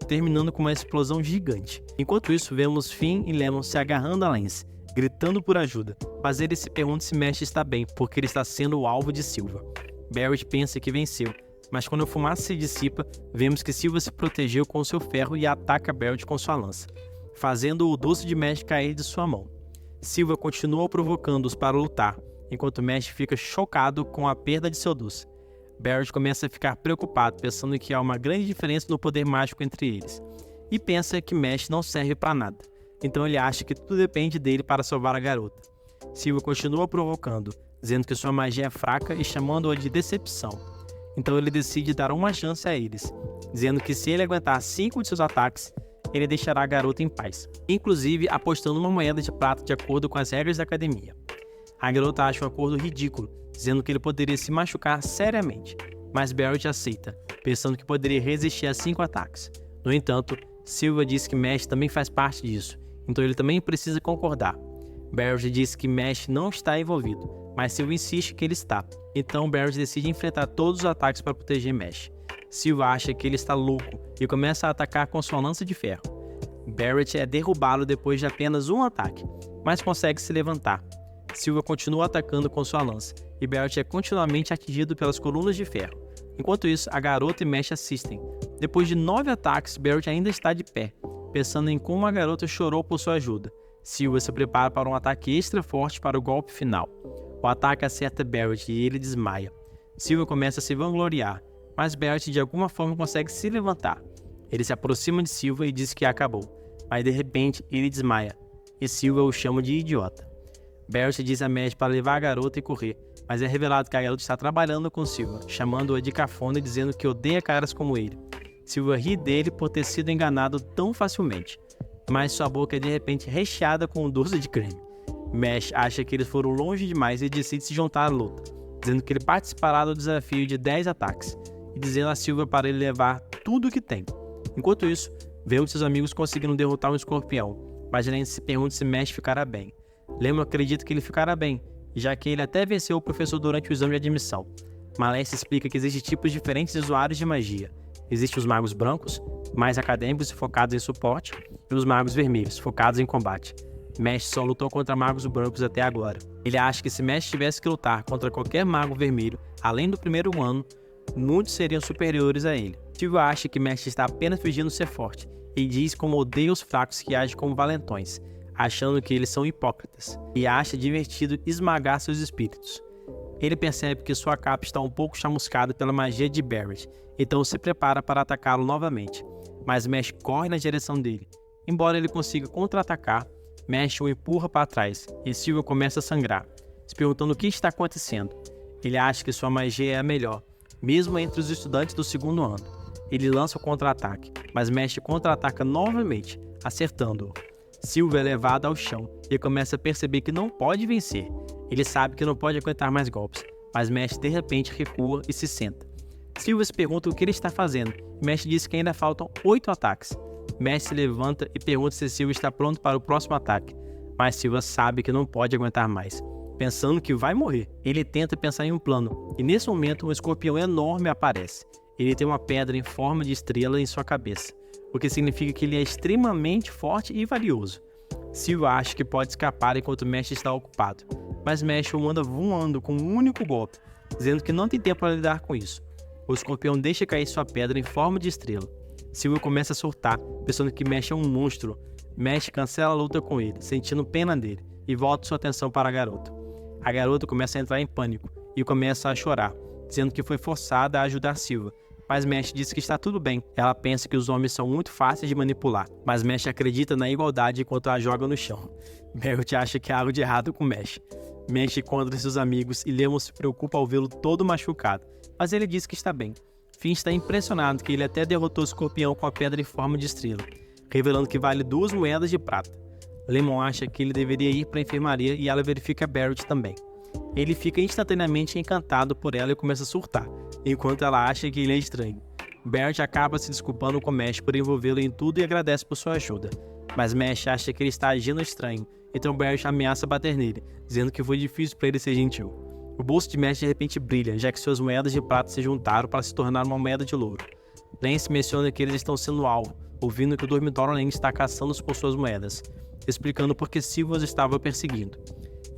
terminando com uma explosão gigante. Enquanto isso, vemos Finn e Lemon se agarrando a Lance, gritando por ajuda, mas ele se pergunta se Mesh está bem, porque ele está sendo o alvo de Silva. Barrett pensa que venceu, mas quando a fumaça se dissipa, vemos que Silva se protegeu com seu ferro e ataca Barrett com sua lança, fazendo o doce de Mesh cair de sua mão. Silva continua provocando-os para lutar, enquanto Mesh fica chocado com a perda de seu doce. Barrett começa a ficar preocupado, pensando que há uma grande diferença no poder mágico entre eles, e pensa que Mesh não serve para nada, então ele acha que tudo depende dele para salvar a garota. Silva continua provocando, dizendo que sua magia é fraca e chamando-a de decepção. Então ele decide dar uma chance a eles, dizendo que se ele aguentar 5 de seus ataques, ele deixará a garota em paz, inclusive apostando uma moeda de prata de acordo com as regras da academia. A garota acha um acordo ridículo, dizendo que ele poderia se machucar seriamente, mas Barrett aceita, pensando que poderia resistir a 5 ataques. No entanto, Silva diz que Mesh também faz parte disso, então ele também precisa concordar. Barrett diz que Mesh não está envolvido, mas Silva insiste que ele está, então Barrett decide enfrentar todos os ataques para proteger Mesh. Silva acha que ele está louco e começa a atacar com sua lança de ferro. Barrett é derrubado depois de apenas um ataque, mas consegue se levantar. Silva continua atacando com sua lança, e Barrett é continuamente atingido pelas colunas de ferro. Enquanto isso, a garota e Mesh assistem. Depois de 9 ataques, Barrett ainda está de pé, pensando em como a garota chorou por sua ajuda. Silva se prepara para um ataque extra forte para o golpe final. O ataque acerta Barrett e ele desmaia. Silva começa a se vangloriar, mas Barrett de alguma forma consegue se levantar. Ele se aproxima de Silva e diz que acabou, mas de repente ele desmaia, e Silva o chama de idiota. Barrett diz a Mesh para levar a garota e correr, mas é revelado que a garota está trabalhando com Silva, chamando-a de cafona e dizendo que odeia caras como ele. Silva ri dele por ter sido enganado tão facilmente, mas sua boca é de repente recheada com um doce de creme. Mesh acha que eles foram longe demais e decide se juntar à luta, dizendo que ele participará do desafio de 10 ataques, e dizendo a Silva para ele levar tudo o que tem. Enquanto isso, vemos seus amigos conseguindo derrotar um escorpião, mas Lance se pergunta se Mesh ficará bem. Lemon acredita que ele ficará bem, já que ele até venceu o professor durante o exame de admissão. Lance explica que existem tipos diferentes de usuários de magia. Existem os magos brancos, mais acadêmicos e focados em suporte, e os magos vermelhos, focados em combate. Mesh só lutou contra magos brancos até agora. Ele acha que se Mesh tivesse que lutar contra qualquer mago vermelho, além do primeiro ano, muitos seriam superiores a ele. Silva acha que Mesh está apenas fingindo ser forte, e diz como odeia os fracos que agem como valentões, achando que eles são hipócritas, e acha divertido esmagar seus espíritos. Ele percebe que sua capa está um pouco chamuscada pela magia de Barrett, então se prepara para atacá-lo novamente, mas Mesh corre na direção dele. Embora ele consiga contra-atacar, Mesh o empurra para trás, e Silva começa a sangrar, se perguntando o que está acontecendo. Ele acha que sua magia é a melhor, mesmo entre os estudantes do segundo ano. Ele lança o contra-ataque, mas Mesh contra-ataca novamente, acertando-o. Silva é levado ao chão e começa a perceber que não pode vencer. Ele sabe que não pode aguentar mais golpes, mas Mesh de repente recua e se senta. Silva se pergunta o que ele está fazendo, e Mesh diz que ainda faltam 8 ataques. Mesh se levanta e pergunta se Silva está pronto para o próximo ataque, mas Silva sabe que não pode aguentar mais. pensando que vai morrer. Ele tenta pensar em um plano, e nesse momento um escorpião enorme aparece. Ele tem uma pedra em forma de estrela em sua cabeça, o que significa que ele é extremamente forte e valioso. Silva acha que pode escapar enquanto Mesh está ocupado, mas Mesh o manda voando com um único golpe, dizendo que não tem tempo para lidar com isso. O escorpião deixa cair sua pedra em forma de estrela. Silva começa a surtar, pensando que Mesh é um monstro. Mesh cancela a luta com ele, sentindo pena dele, e volta sua atenção para a garota. A garota começa a entrar em pânico e começa a chorar, dizendo que foi forçada a ajudar Silva. Mas Mesh diz que está tudo bem. Ela pensa que os homens são muito fáceis de manipular, mas Mesh acredita na igualdade enquanto a joga no chão. Barrett acha que há algo de errado com Mesh. Mesh encontra seus amigos e Lemon se preocupa ao vê-lo todo machucado, mas ele diz que está bem. Finn está impressionado que ele até derrotou o escorpião com a pedra em forma de estrela, revelando que vale 2 moedas de prata. Lemon acha que ele deveria ir para a enfermaria e ela verifica Barrett também. Ele fica instantaneamente encantado por ela e começa a surtar, enquanto ela acha que ele é estranho. Barrett acaba se desculpando com Mesh por envolvê-lo em tudo e agradece por sua ajuda. Mas Mesh acha que ele está agindo estranho, então Barrett ameaça bater nele, dizendo que foi difícil para ele ser gentil. O bolso de Mesh de repente brilha, já que suas moedas de prata se juntaram para se tornar uma moeda de louro. Lance menciona que eles estão sendo alvo, ouvindo que o dormitório Lang está caçando-os por suas moedas, explicando por que Silva os estava perseguindo.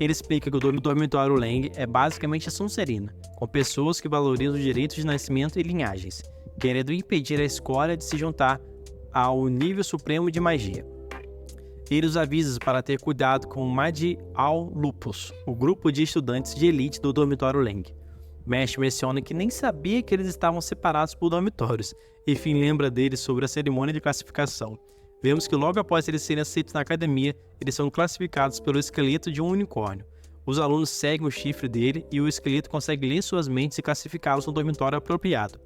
Ele explica que o dormitório Lang é basicamente a Sonserina, com pessoas que valorizam os direitos de nascimento e linhagens, querendo impedir a escória de se juntar ao nível supremo de magia. Ele os avisa para ter cuidado com o Magi Al Lupus, o grupo de estudantes de elite do dormitório Lang. Mesh menciona que nem sabia que eles estavam separados por dormitórios, e Finn lembra deles sobre a cerimônia de classificação. Vemos que logo após eles serem aceitos na academia, eles são classificados pelo esqueleto de um unicórnio. Os alunos seguem o chifre dele e o esqueleto consegue ler suas mentes e classificá-los no dormitório apropriado.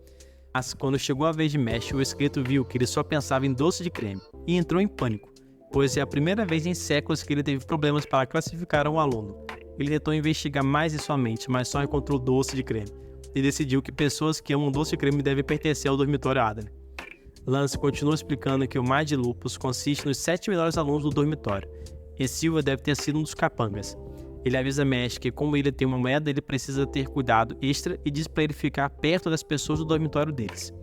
Mas quando chegou a vez de Mesh, o esqueleto viu que ele só pensava em doce de creme e entrou em pânico, pois é a primeira vez em séculos que ele teve problemas para classificar um aluno. Ele tentou investigar mais em sua mente, mas só encontrou doce de creme, e decidiu que pessoas que amam doce de creme devem pertencer ao dormitório Adler. Lance continua explicando que o Magi Lupus consiste nos 7 melhores alunos do dormitório, e Silva deve ter sido um dos capangas. Ele avisa Mesh que, como ele tem uma moeda, ele precisa ter cuidado extra e diz para ele ficar perto das pessoas do dormitório deles.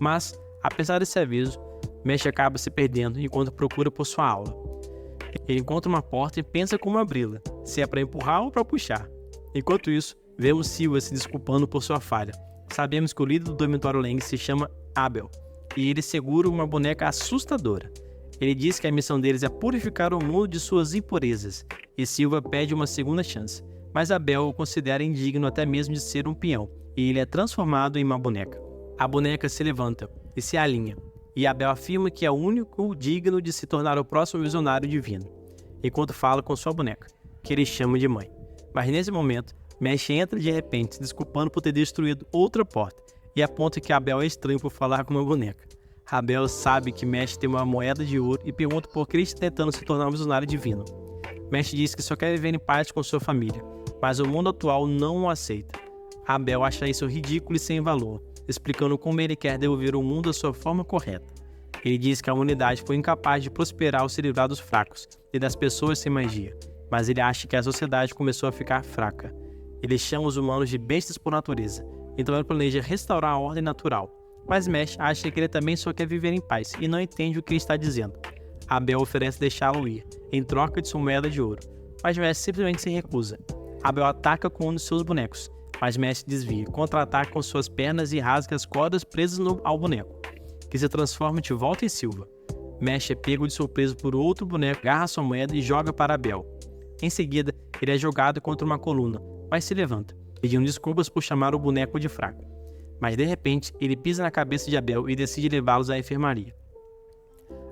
Mas, apesar desse aviso, Mesh acaba se perdendo enquanto procura por sua aula. Ele encontra uma porta e pensa como abri-la, se é para empurrar ou para puxar. Enquanto isso, vemos Silva se desculpando por sua falha. Sabemos que o líder do dormitório Lang se chama Abel, e ele segura uma boneca assustadora. Ele diz que a missão deles é purificar o mundo de suas impurezas, e Silva pede uma segunda chance, mas Abel o considera indigno até mesmo de ser um peão, e ele é transformado em uma boneca. A boneca se levanta e se alinha, e Abel afirma que é o único digno de se tornar o próximo visionário divino, enquanto fala com sua boneca, que ele chama de mãe. Mas nesse momento, Mesh entra de repente, se desculpando por ter destruído outra porta, e aponta que Abel é estranho por falar com uma boneca. Abel sabe que Mesh tem uma moeda de ouro e pergunta por que ele está tentando se tornar um visionário divino. Mesh diz que só quer viver em paz com sua família, mas o mundo atual não o aceita. Abel acha isso ridículo e sem valor, explicando como ele quer devolver o mundo à sua forma correta. Ele diz que a humanidade foi incapaz de prosperar ao se livrar dos fracos e das pessoas sem magia, mas ele acha que a sociedade começou a ficar fraca. Ele chama os humanos de bestas por natureza, então ele planeja restaurar a ordem natural. Mas Mesh acha que ele também só quer viver em paz e não entende o que ele está dizendo. Abel oferece deixá-lo ir, em troca de sua moeda de ouro, mas Mesh simplesmente se recusa. Abel ataca com um de seus bonecos, mas Mesh desvia, contra-ataca com suas pernas e rasga as cordas presas ao boneco, que se transforma de volta em Silva. Mesh é pego de surpresa por outro boneco, agarra sua moeda e joga para Abel. Em seguida, ele é jogado contra uma coluna, mas se levanta, pedindo desculpas por chamar o boneco de fraco. Mas de repente, ele pisa na cabeça de Abel e decide levá-los à enfermaria.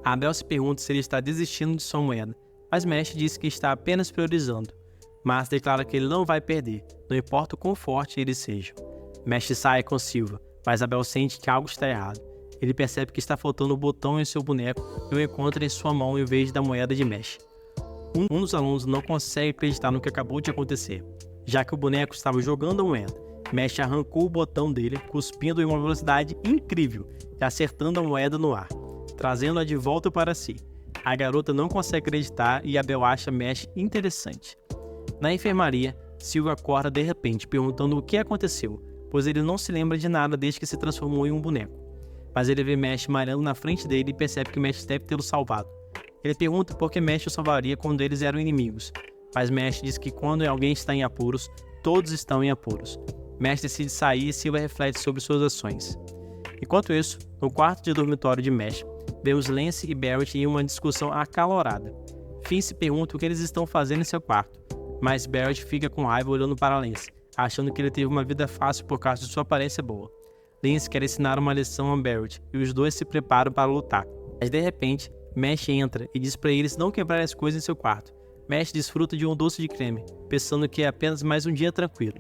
Abel se pergunta se ele está desistindo de sua moeda, mas Mesh diz que está apenas priorizando, mas declara que ele não vai perder, não importa o quão forte ele seja. Mesh sai com Silva, mas Abel sente que algo está errado. Ele percebe que está faltando um botão em seu boneco e o encontra em sua mão em vez da moeda de Mesh. Um dos alunos não consegue acreditar no que acabou de acontecer, já que o boneco estava jogando a moeda. Mesh arrancou o botão dele, cuspindo em uma velocidade incrível e acertando a moeda no ar, trazendo-a de volta para si. A garota não consegue acreditar e Abel acha Mesh interessante. Na enfermaria, Silvio acorda de repente, perguntando o que aconteceu, pois ele não se lembra de nada desde que se transformou em um boneco. Mas ele vê Mesh malhando na frente dele e percebe que Mesh deve tê-lo salvado. Ele pergunta por que Mesh o salvaria quando eles eram inimigos, mas Mesh diz que quando alguém está em apuros, todos estão em apuros. Mesh decide sair e Silvio reflete sobre suas ações. Enquanto isso, no quarto de dormitório de Mesh, vemos Lance e Barrett em uma discussão acalorada. Finn se pergunta o que eles estão fazendo em seu quarto, mas Barrett fica com raiva olhando para Lance, achando que ele teve uma vida fácil por causa de sua aparência boa. Lance quer ensinar uma lição a Barrett e os dois se preparam para lutar. Mas de repente, Mesh entra e diz para eles não quebrarem as coisas em seu quarto. Mesh desfruta de um doce de creme, pensando que é apenas mais um dia tranquilo.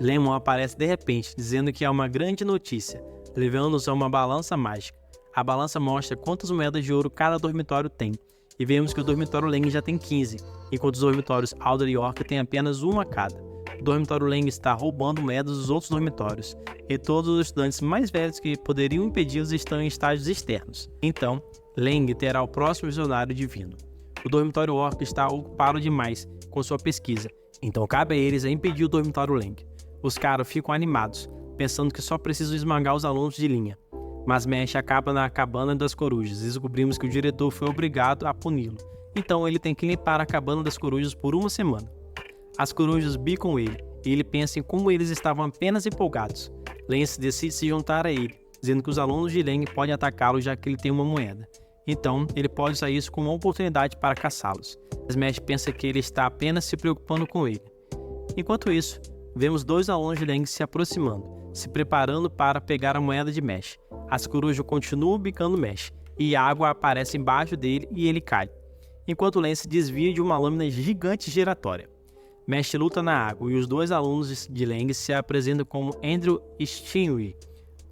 Lemon aparece de repente, dizendo que há uma grande notícia, levando-nos a uma balança mágica. A balança mostra quantas moedas de ouro cada dormitório tem, e vemos que o dormitório Lang já tem 15, enquanto os dormitórios Alder e Orca têm apenas uma cada. O dormitório Lang está roubando moedas dos outros dormitórios, e todos os estudantes mais velhos que poderiam impedi-los estão em estágios externos. Então, Lang terá o próximo visionário divino. O dormitório Orca está ocupado demais com sua pesquisa, então cabe a eles impedir o dormitório Lang. Os caras ficam animados, pensando que só precisam esmagar os alunos de linha. Mas Mesh acaba na cabana das corujas e descobrimos que o diretor foi obrigado a puni-lo. Então ele tem que limpar a cabana das corujas por uma semana. As corujas bicam ele e ele pensa em como eles estavam apenas empolgados. Lance decide se juntar a ele, dizendo que os alunos de Lang podem atacá-lo já que ele tem uma moeda. Então ele pode usar isso como uma oportunidade para caçá-los. Mas Mesh pensa que ele está apenas se preocupando com ele. Enquanto isso, vemos dois alunos de Lang se aproximando, se preparando para pegar a moeda de Mesh. As corujas continuam bicando Mesh, e a água aparece embaixo dele e ele cai, enquanto Lance desvia de uma lâmina gigante giratória. Mesh luta na água e os dois alunos de Lang se apresentam como Andrew e Shinri,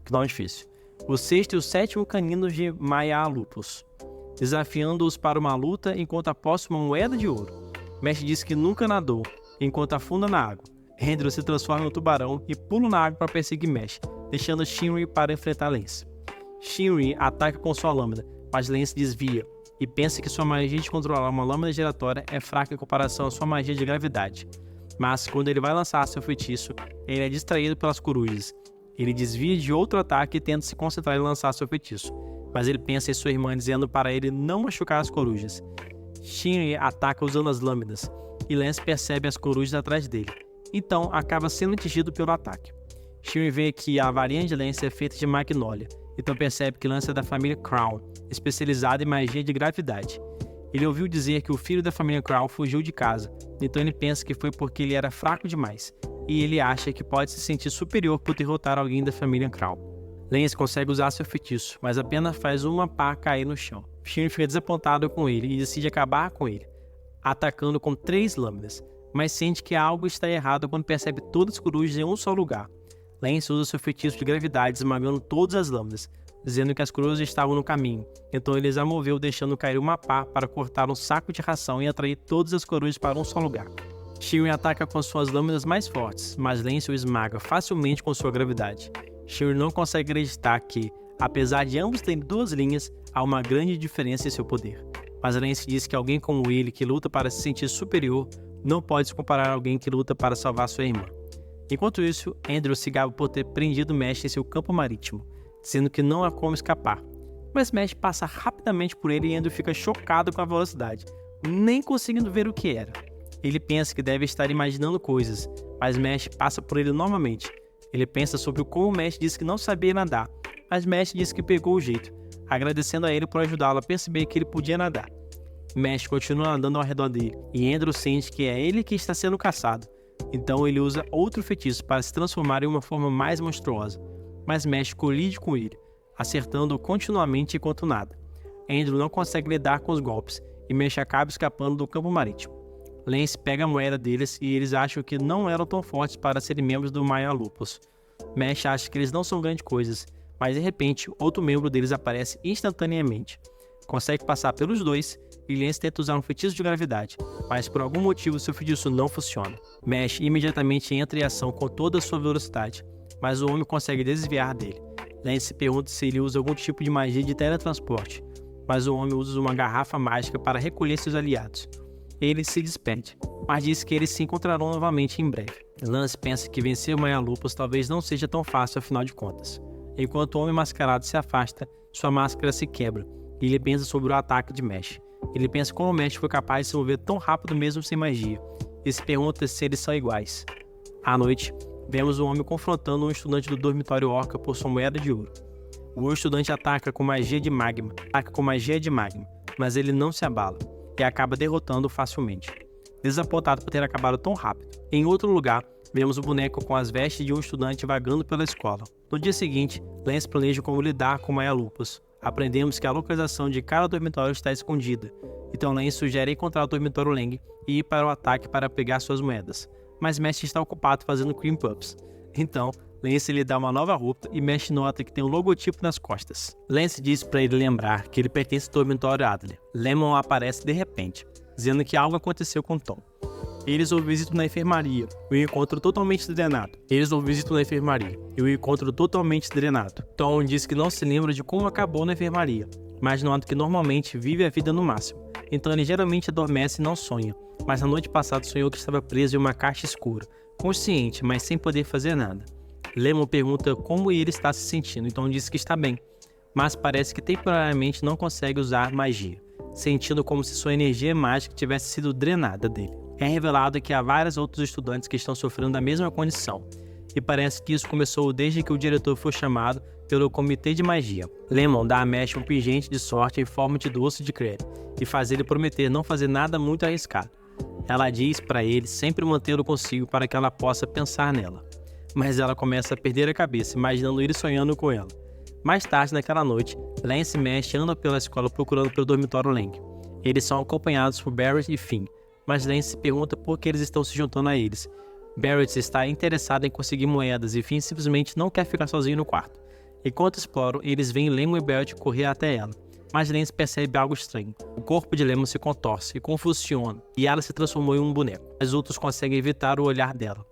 que nome difícil, o sexto e o sétimo caninos de Maya Lupus, desafiando-os para uma luta enquanto aposta uma moeda de ouro. Mesh diz que nunca nadou, enquanto afunda na água. Andrew se transforma em um tubarão e pula na água para perseguir Mesh, deixando Shinri para enfrentar Lance. Shinri ataca com sua lâmina, mas Lance desvia e pensa que sua magia de controlar uma lâmina giratória é fraca em comparação à sua magia de gravidade. Mas quando ele vai lançar seu feitiço, ele é distraído pelas corujas. Ele desvia de outro ataque e tenta se concentrar em lançar seu feitiço, mas ele pensa em sua irmã dizendo para ele não machucar as corujas. Shinri ataca usando as lâminas e Lance percebe as corujas atrás dele, então acaba sendo atingido pelo ataque. Shinri vê que a varinha de Lance é feita de Magnolia, então percebe que Lance é da família Crown, especializada em magia de gravidade. Ele ouviu dizer que o filho da família Crown fugiu de casa, então ele pensa que foi porque ele era fraco demais, e ele acha que pode se sentir superior por derrotar alguém da família Crown. Lance consegue usar seu feitiço, mas apenas faz uma pá cair no chão. Shinri fica desapontado com ele e decide acabar com ele, atacando com 3 lâminas, mas sente que algo está errado quando percebe todas as corujas em um só lugar. Lance usa seu feitiço de gravidade esmagando todas as lâminas, dizendo que as corujas estavam no caminho, então ele as moveu deixando cair uma pá para cortar um saco de ração e atrair todas as corujas para um só lugar. Shinri ataca com suas lâminas mais fortes, mas Lance o esmaga facilmente com sua gravidade. Shinri não consegue acreditar que, apesar de ambos terem 2 linhas, há uma grande diferença em seu poder. Mas Lance diz que alguém como ele, que luta para se sentir superior, não pode se comparar a alguém que luta para salvar sua irmã. Enquanto isso, Andrew se gaba por ter prendido Mesh em seu campo marítimo, dizendo que não há como escapar. Mas Mesh passa rapidamente por ele e Andrew fica chocado com a velocidade, nem conseguindo ver o que era. Ele pensa que deve estar imaginando coisas, mas Mesh passa por ele novamente. Ele pensa sobre como Mesh disse que não sabia nadar, mas Mesh disse que pegou o jeito, agradecendo a ele por ajudá-lo a perceber que ele podia nadar. Mesh continua andando ao redor dele, e Andrew sente que é ele que está sendo caçado. Então ele usa outro feitiço para se transformar em uma forma mais monstruosa, mas Mesh colide com ele, acertando-o continuamente enquanto nada. Andrew não consegue lidar com os golpes, e Mesh acaba escapando do campo marítimo. Lance pega a moeda deles e eles acham que não eram tão fortes para serem membros do Maya Lupus. Mesh acha que eles não são grandes coisas, mas de repente outro membro deles aparece instantaneamente. Consegue passar pelos dois e Lance tenta usar um feitiço de gravidade, mas por algum motivo seu feitiço não funciona. Mesh imediatamente entra em ação com toda a sua velocidade, mas o homem consegue desviar dele. Lance se pergunta se ele usa algum tipo de magia de teletransporte, mas o homem usa uma garrafa mágica para recolher seus aliados. ele se despede, mas diz que eles se encontrarão novamente em breve. Lance pensa que vencer o Maia Lupus talvez não seja tão fácil afinal de contas. Enquanto o homem mascarado se afasta, sua máscara se quebra e ele pensa sobre o ataque de Mesh. Ele pensa como o Mesh foi capaz de se mover tão rápido mesmo sem magia, e se pergunta se eles são iguais. À noite, vemos o homem confrontando um estudante do dormitório Orca por sua moeda de ouro. O estudante ataca com magia de magma, mas ele não se abala e acaba derrotando-o facilmente, desapontado por ter acabado tão rápido. Em outro lugar, vemos o boneco com as vestes de um estudante vagando pela escola. No dia seguinte, Lance planeja como lidar com Maia Lupus. Aprendemos que a localização de cada dormitório está escondida, então Lance sugere encontrar o dormitório Leng e ir para o ataque para pegar suas moedas, mas Mesh está ocupado fazendo cream puffs. Então, Lance lhe dá uma nova roupa e Mesh nota que tem um logotipo nas costas. Lance diz para ele lembrar que ele pertence ao dormitório Adler. Lemon aparece de repente, dizendo que algo aconteceu com Tom. Eles o visitam na enfermaria e o encontram totalmente drenado. Tom diz que não se lembra de como acabou na enfermaria, mas nota que normalmente vive a vida no máximo. Então ele geralmente adormece e não sonha, mas na noite passada sonhou que estava preso em uma caixa escura, consciente, mas sem poder fazer nada. Lemon pergunta como ele está se sentindo, então diz que está bem, mas parece que temporariamente não consegue usar magia, sentindo como se sua energia mágica tivesse sido drenada dele. É revelado que há vários outros estudantes que estão sofrendo da mesma condição, e parece que isso começou desde que o diretor foi chamado pelo Comitê de Magia. Lemon dá a Mesh um pingente de sorte em forma de doce de creme, e faz ele prometer não fazer nada muito arriscado. Ela diz para ele sempre mantê-lo consigo para que ela possa pensar nela, mas ela começa a perder a cabeça, imaginando ele sonhando com ela. Mais tarde naquela noite, Lance e Mesh andam pela escola procurando pelo dormitório Leng. Eles são acompanhados por Barrett e Finn, mas Lance se pergunta por que eles estão se juntando a eles. Barrett está interessado em conseguir moedas e Finn simplesmente não quer ficar sozinho no quarto. Enquanto exploram, eles veem Lemon e Barrett correr até ela, mas Lance percebe algo estranho. O corpo de Lemon se contorce e convulsiona, e ela se transformou em um boneco. Os outros conseguem evitar o olhar dela.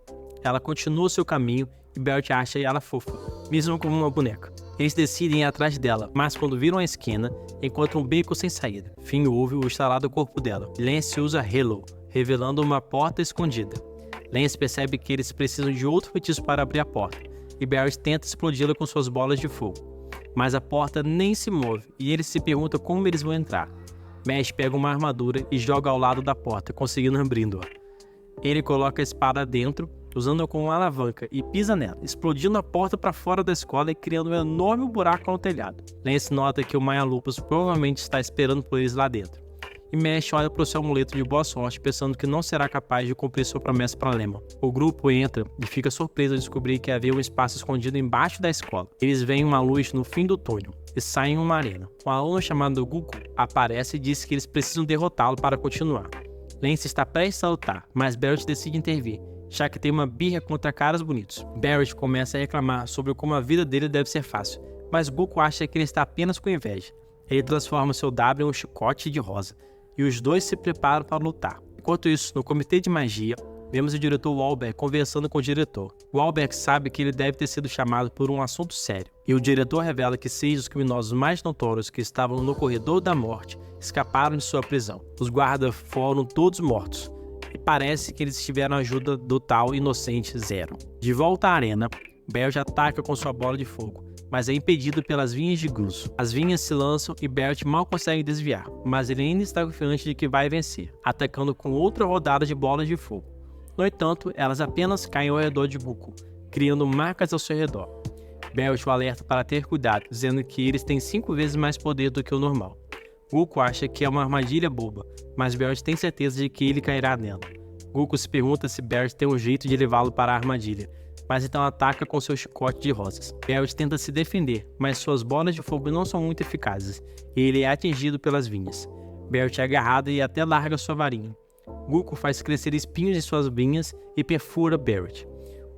Ela continua seu caminho e Barrett acha ela fofa, mesmo como uma boneca. Eles decidem ir atrás dela, mas quando viram a esquina, encontram um beco sem saída. Finn ouve o estalar do corpo dela. Lance usa Halo, revelando uma porta escondida. Lance percebe que eles precisam de outro feitiço para abrir a porta, e Barrett tenta explodi-la com suas bolas de fogo. Mas a porta nem se move, e ele se pergunta como eles vão entrar. Mesh pega uma armadura e joga ao lado da porta, conseguindo abrindo-a. Ele coloca a espada dentro, usando-a como uma alavanca, e pisa nela, explodindo a porta para fora da escola e criando um enorme buraco no telhado. Lance nota que o Maia Lupus provavelmente está esperando por eles lá dentro. E Mesh olha para o seu amuleto de boa sorte, pensando que não será capaz de cumprir sua promessa para Lemon. O grupo entra e fica surpreso ao descobrir que havia um espaço escondido embaixo da escola. Eles veem uma luz no fim do túnel e saem em uma arena. Um aluno chamado Gugu aparece e diz que eles precisam derrotá-lo para continuar. Lance está prestes a lutar, mas Barrett decide intervir, já que tem uma birra contra caras bonitos. Barrett começa a reclamar sobre como a vida dele deve ser fácil, mas Gugu acha que ele está apenas com inveja. Ele transforma seu W em um chicote de rosa, e os dois se preparam para lutar. Enquanto isso, no Comitê de Magia, vemos o diretor Wahlberg conversando com o diretor. Wahlberg sabe que ele deve ter sido chamado por um assunto sério, e o diretor revela que 6 dos criminosos mais notórios que estavam no corredor da morte escaparam de sua prisão. Os guardas foram todos mortos, e parece que eles tiveram a ajuda do tal inocente Zero. De volta à arena, Barrett ataca com sua bola de fogo, mas é impedido pelas vinhas de Gus. As vinhas se lançam e Barrett mal consegue desviar, mas ele ainda está confiante de que vai vencer, atacando com outra rodada de bolas de fogo. No entanto, elas apenas caem ao redor de Gugu, criando marcas ao seu redor. Barrett o alerta para ter cuidado, dizendo que eles têm 5 vezes mais poder do que o normal. Gugu acha que é uma armadilha boba, mas Barrett tem certeza de que ele cairá nela. Gugu se pergunta se Barrett tem um jeito de levá-lo para a armadilha, mas então ataca com seu chicote de rosas. Barrett tenta se defender, mas suas bolas de fogo não são muito eficazes, e ele é atingido pelas vinhas. Barrett é agarrado e até larga sua varinha. Gugu faz crescer espinhos em suas vinhas e perfura Barrett.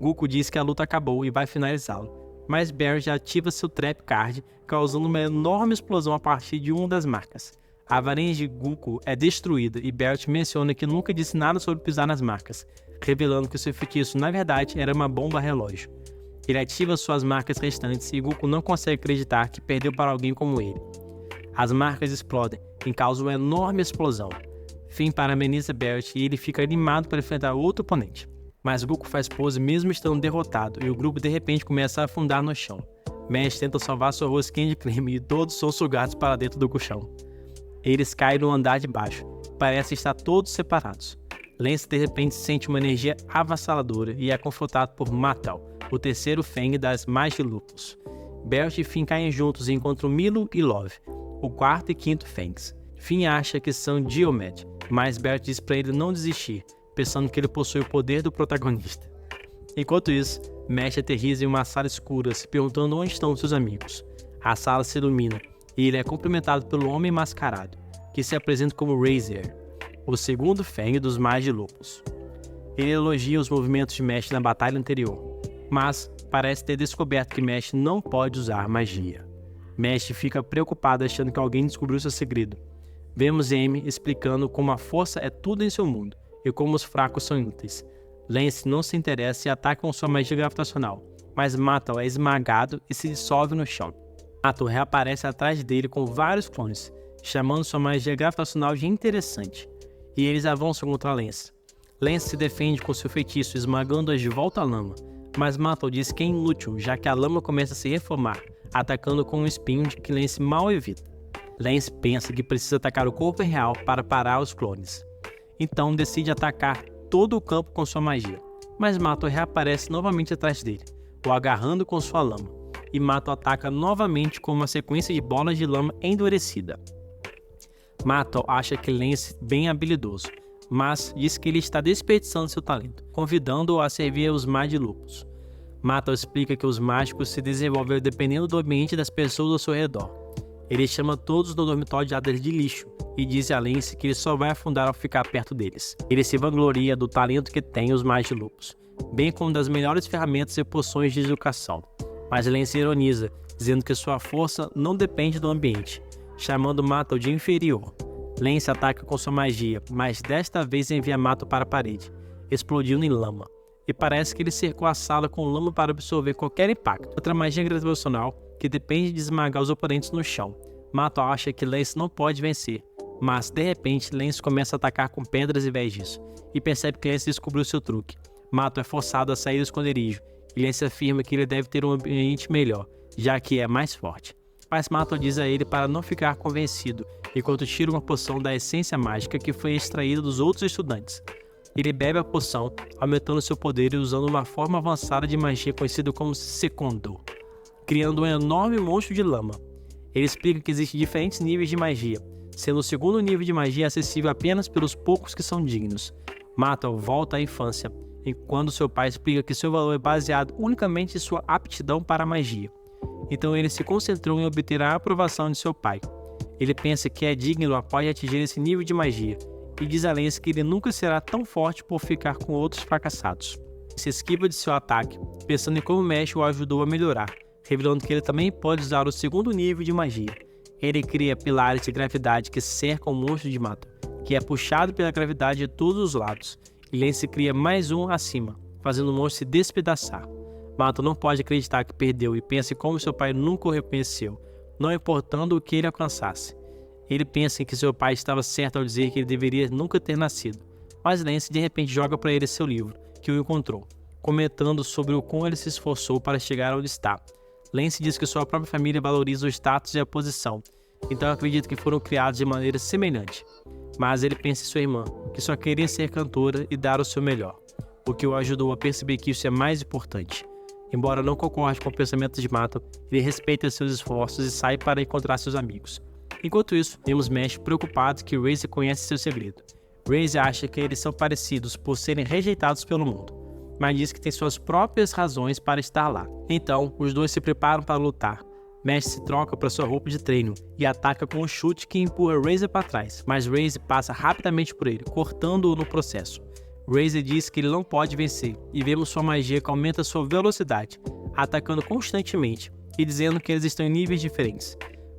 Gugu diz que a luta acabou e vai finalizá-lo, mas Barrett ativa seu Trap Card, causando uma enorme explosão a partir de uma das marcas. A varinha de Gugu é destruída e Barrett menciona que nunca disse nada sobre pisar nas marcas, revelando que seu feitiço na verdade era uma bomba relógio. Ele ativa suas marcas restantes e Gugu não consegue acreditar que perdeu para alguém como ele. As marcas explodem e causam uma enorme explosão. Finn parabeniza Barrett e ele fica animado para enfrentar outro oponente. Mas Goku faz pose mesmo estando derrotado e o grupo de repente começa a afundar no chão. Mesh tenta salvar sua rosquinha de creme e todos são sugados para dentro do colchão. Eles caem no andar de baixo, parecem estar todos separados. Lance de repente sente uma energia avassaladora e é confrontado por Matal, o terceiro Fang das Magilupus. Barrett e Finn caem juntos e encontram Milo e Love, o quarto e quinto Fangs. Finn acha que são Diomed, mas Barrett diz para ele não desistir, pensando que ele possui o poder do protagonista. Enquanto isso, Mesh aterriza em uma sala escura, se perguntando onde estão seus amigos. A sala se ilumina e ele é cumprimentado pelo Homem Mascarado, que se apresenta como Razor, o segundo Fang dos Magilupus. Ele elogia os movimentos de Mesh na batalha anterior, mas parece ter descoberto que Mesh não pode usar magia. Mesh fica preocupado achando que alguém descobriu seu segredo. Vemos Amy explicando como a força é tudo em seu mundo e como os fracos são inúteis. Lance não se interessa e ataca com sua magia gravitacional, mas Matal é esmagado e se dissolve no chão. Matal reaparece atrás dele com vários clones, chamando sua magia gravitacional de interessante, e eles avançam contra Lance. Lance se defende com seu feitiço, esmagando-as de volta à lama, mas Matal diz que é inútil, já que a lama começa a se reformar, atacando com um espinho de que Lance mal evita. Lance pensa que precisa atacar o corpo real para parar os clones. Então decide atacar todo o campo com sua magia, mas Matal reaparece novamente atrás dele, o agarrando com sua lama, e Matal ataca novamente com uma sequência de bolas de lama endurecida. Matal acha que Lance é bem habilidoso, mas diz que ele está desperdiçando seu talento, convidando-o a servir os Magilupus. Matal explica que os mágicos se desenvolveram dependendo do ambiente das pessoas ao seu redor. Ele chama todos do dormitório de áreas de lixo e diz a Lance que ele só vai afundar ao ficar perto deles. Ele se vangloria do talento que tem os Magilupus, bem como das melhores ferramentas e poções de educação. Mas Lance ironiza, dizendo que sua força não depende do ambiente, chamando Matal de inferior. Lance ataca com sua magia, mas desta vez envia Matal para a parede, explodindo em lama. E parece que ele cercou a sala com lama para absorver qualquer impacto. Outra magia gravitacional que depende de esmagar os oponentes no chão. Matal acha que Lance não pode vencer, mas de repente Lance começa a atacar com pedras em vez disso, e percebe que Lance descobriu seu truque. Matal é forçado a sair do esconderijo, e Lance afirma que ele deve ter um ambiente melhor, já que é mais forte. Mas Matal diz a ele para não ficar convencido, enquanto tira uma poção da essência mágica que foi extraída dos outros estudantes. Ele bebe a poção, aumentando seu poder e usando uma forma avançada de magia conhecida como Secondo, criando um enorme monstro de lama. Ele explica que existem diferentes níveis de magia, sendo o segundo nível de magia acessível apenas pelos poucos que são dignos. Matal volta à infância, enquanto seu pai explica que seu valor é baseado unicamente em sua aptidão para a magia. Então ele se concentrou em obter a aprovação de seu pai. Ele pensa que é digno após atingir esse nível de magia, e diz a Lance que ele nunca será tão forte por ficar com outros fracassados. Se esquiva de seu ataque, pensando em como Mesh o ajudou a melhorar, revelando que ele também pode usar o segundo nível de magia. Ele cria pilares de gravidade que cercam o monstro de Matal, que é puxado pela gravidade de todos os lados, e Lance cria mais um acima, fazendo o monstro se despedaçar. Matal não pode acreditar que perdeu e pensa em como seu pai nunca o reconheceu, não importando o que ele alcançasse. Ele pensa em que seu pai estava certo ao dizer que ele deveria nunca ter nascido, mas Lance de repente joga para ele seu livro, que o encontrou, comentando sobre o quão ele se esforçou para chegar onde está. Lance diz que sua própria família valoriza o status e a posição, então acredita que foram criados de maneira semelhante. Mas ele pensa em sua irmã, que só queria ser cantora e dar o seu melhor, o que o ajudou a perceber que isso é mais importante. Embora não concorde com o pensamento de Matal, ele respeita seus esforços e sai para encontrar seus amigos. Enquanto isso, vemos Mesh preocupado que Razor conhece seu segredo. Razor acha que eles são parecidos por serem rejeitados pelo mundo, mas diz que tem suas próprias razões para estar lá. Então, os dois se preparam para lutar. Mesh se troca para sua roupa de treino e ataca com um chute que empurra Razor para trás, mas Razor passa rapidamente por ele, cortando-o no processo. Razor diz que ele não pode vencer, e vemos sua magia que aumenta sua velocidade, atacando constantemente e dizendo que eles estão em níveis diferentes.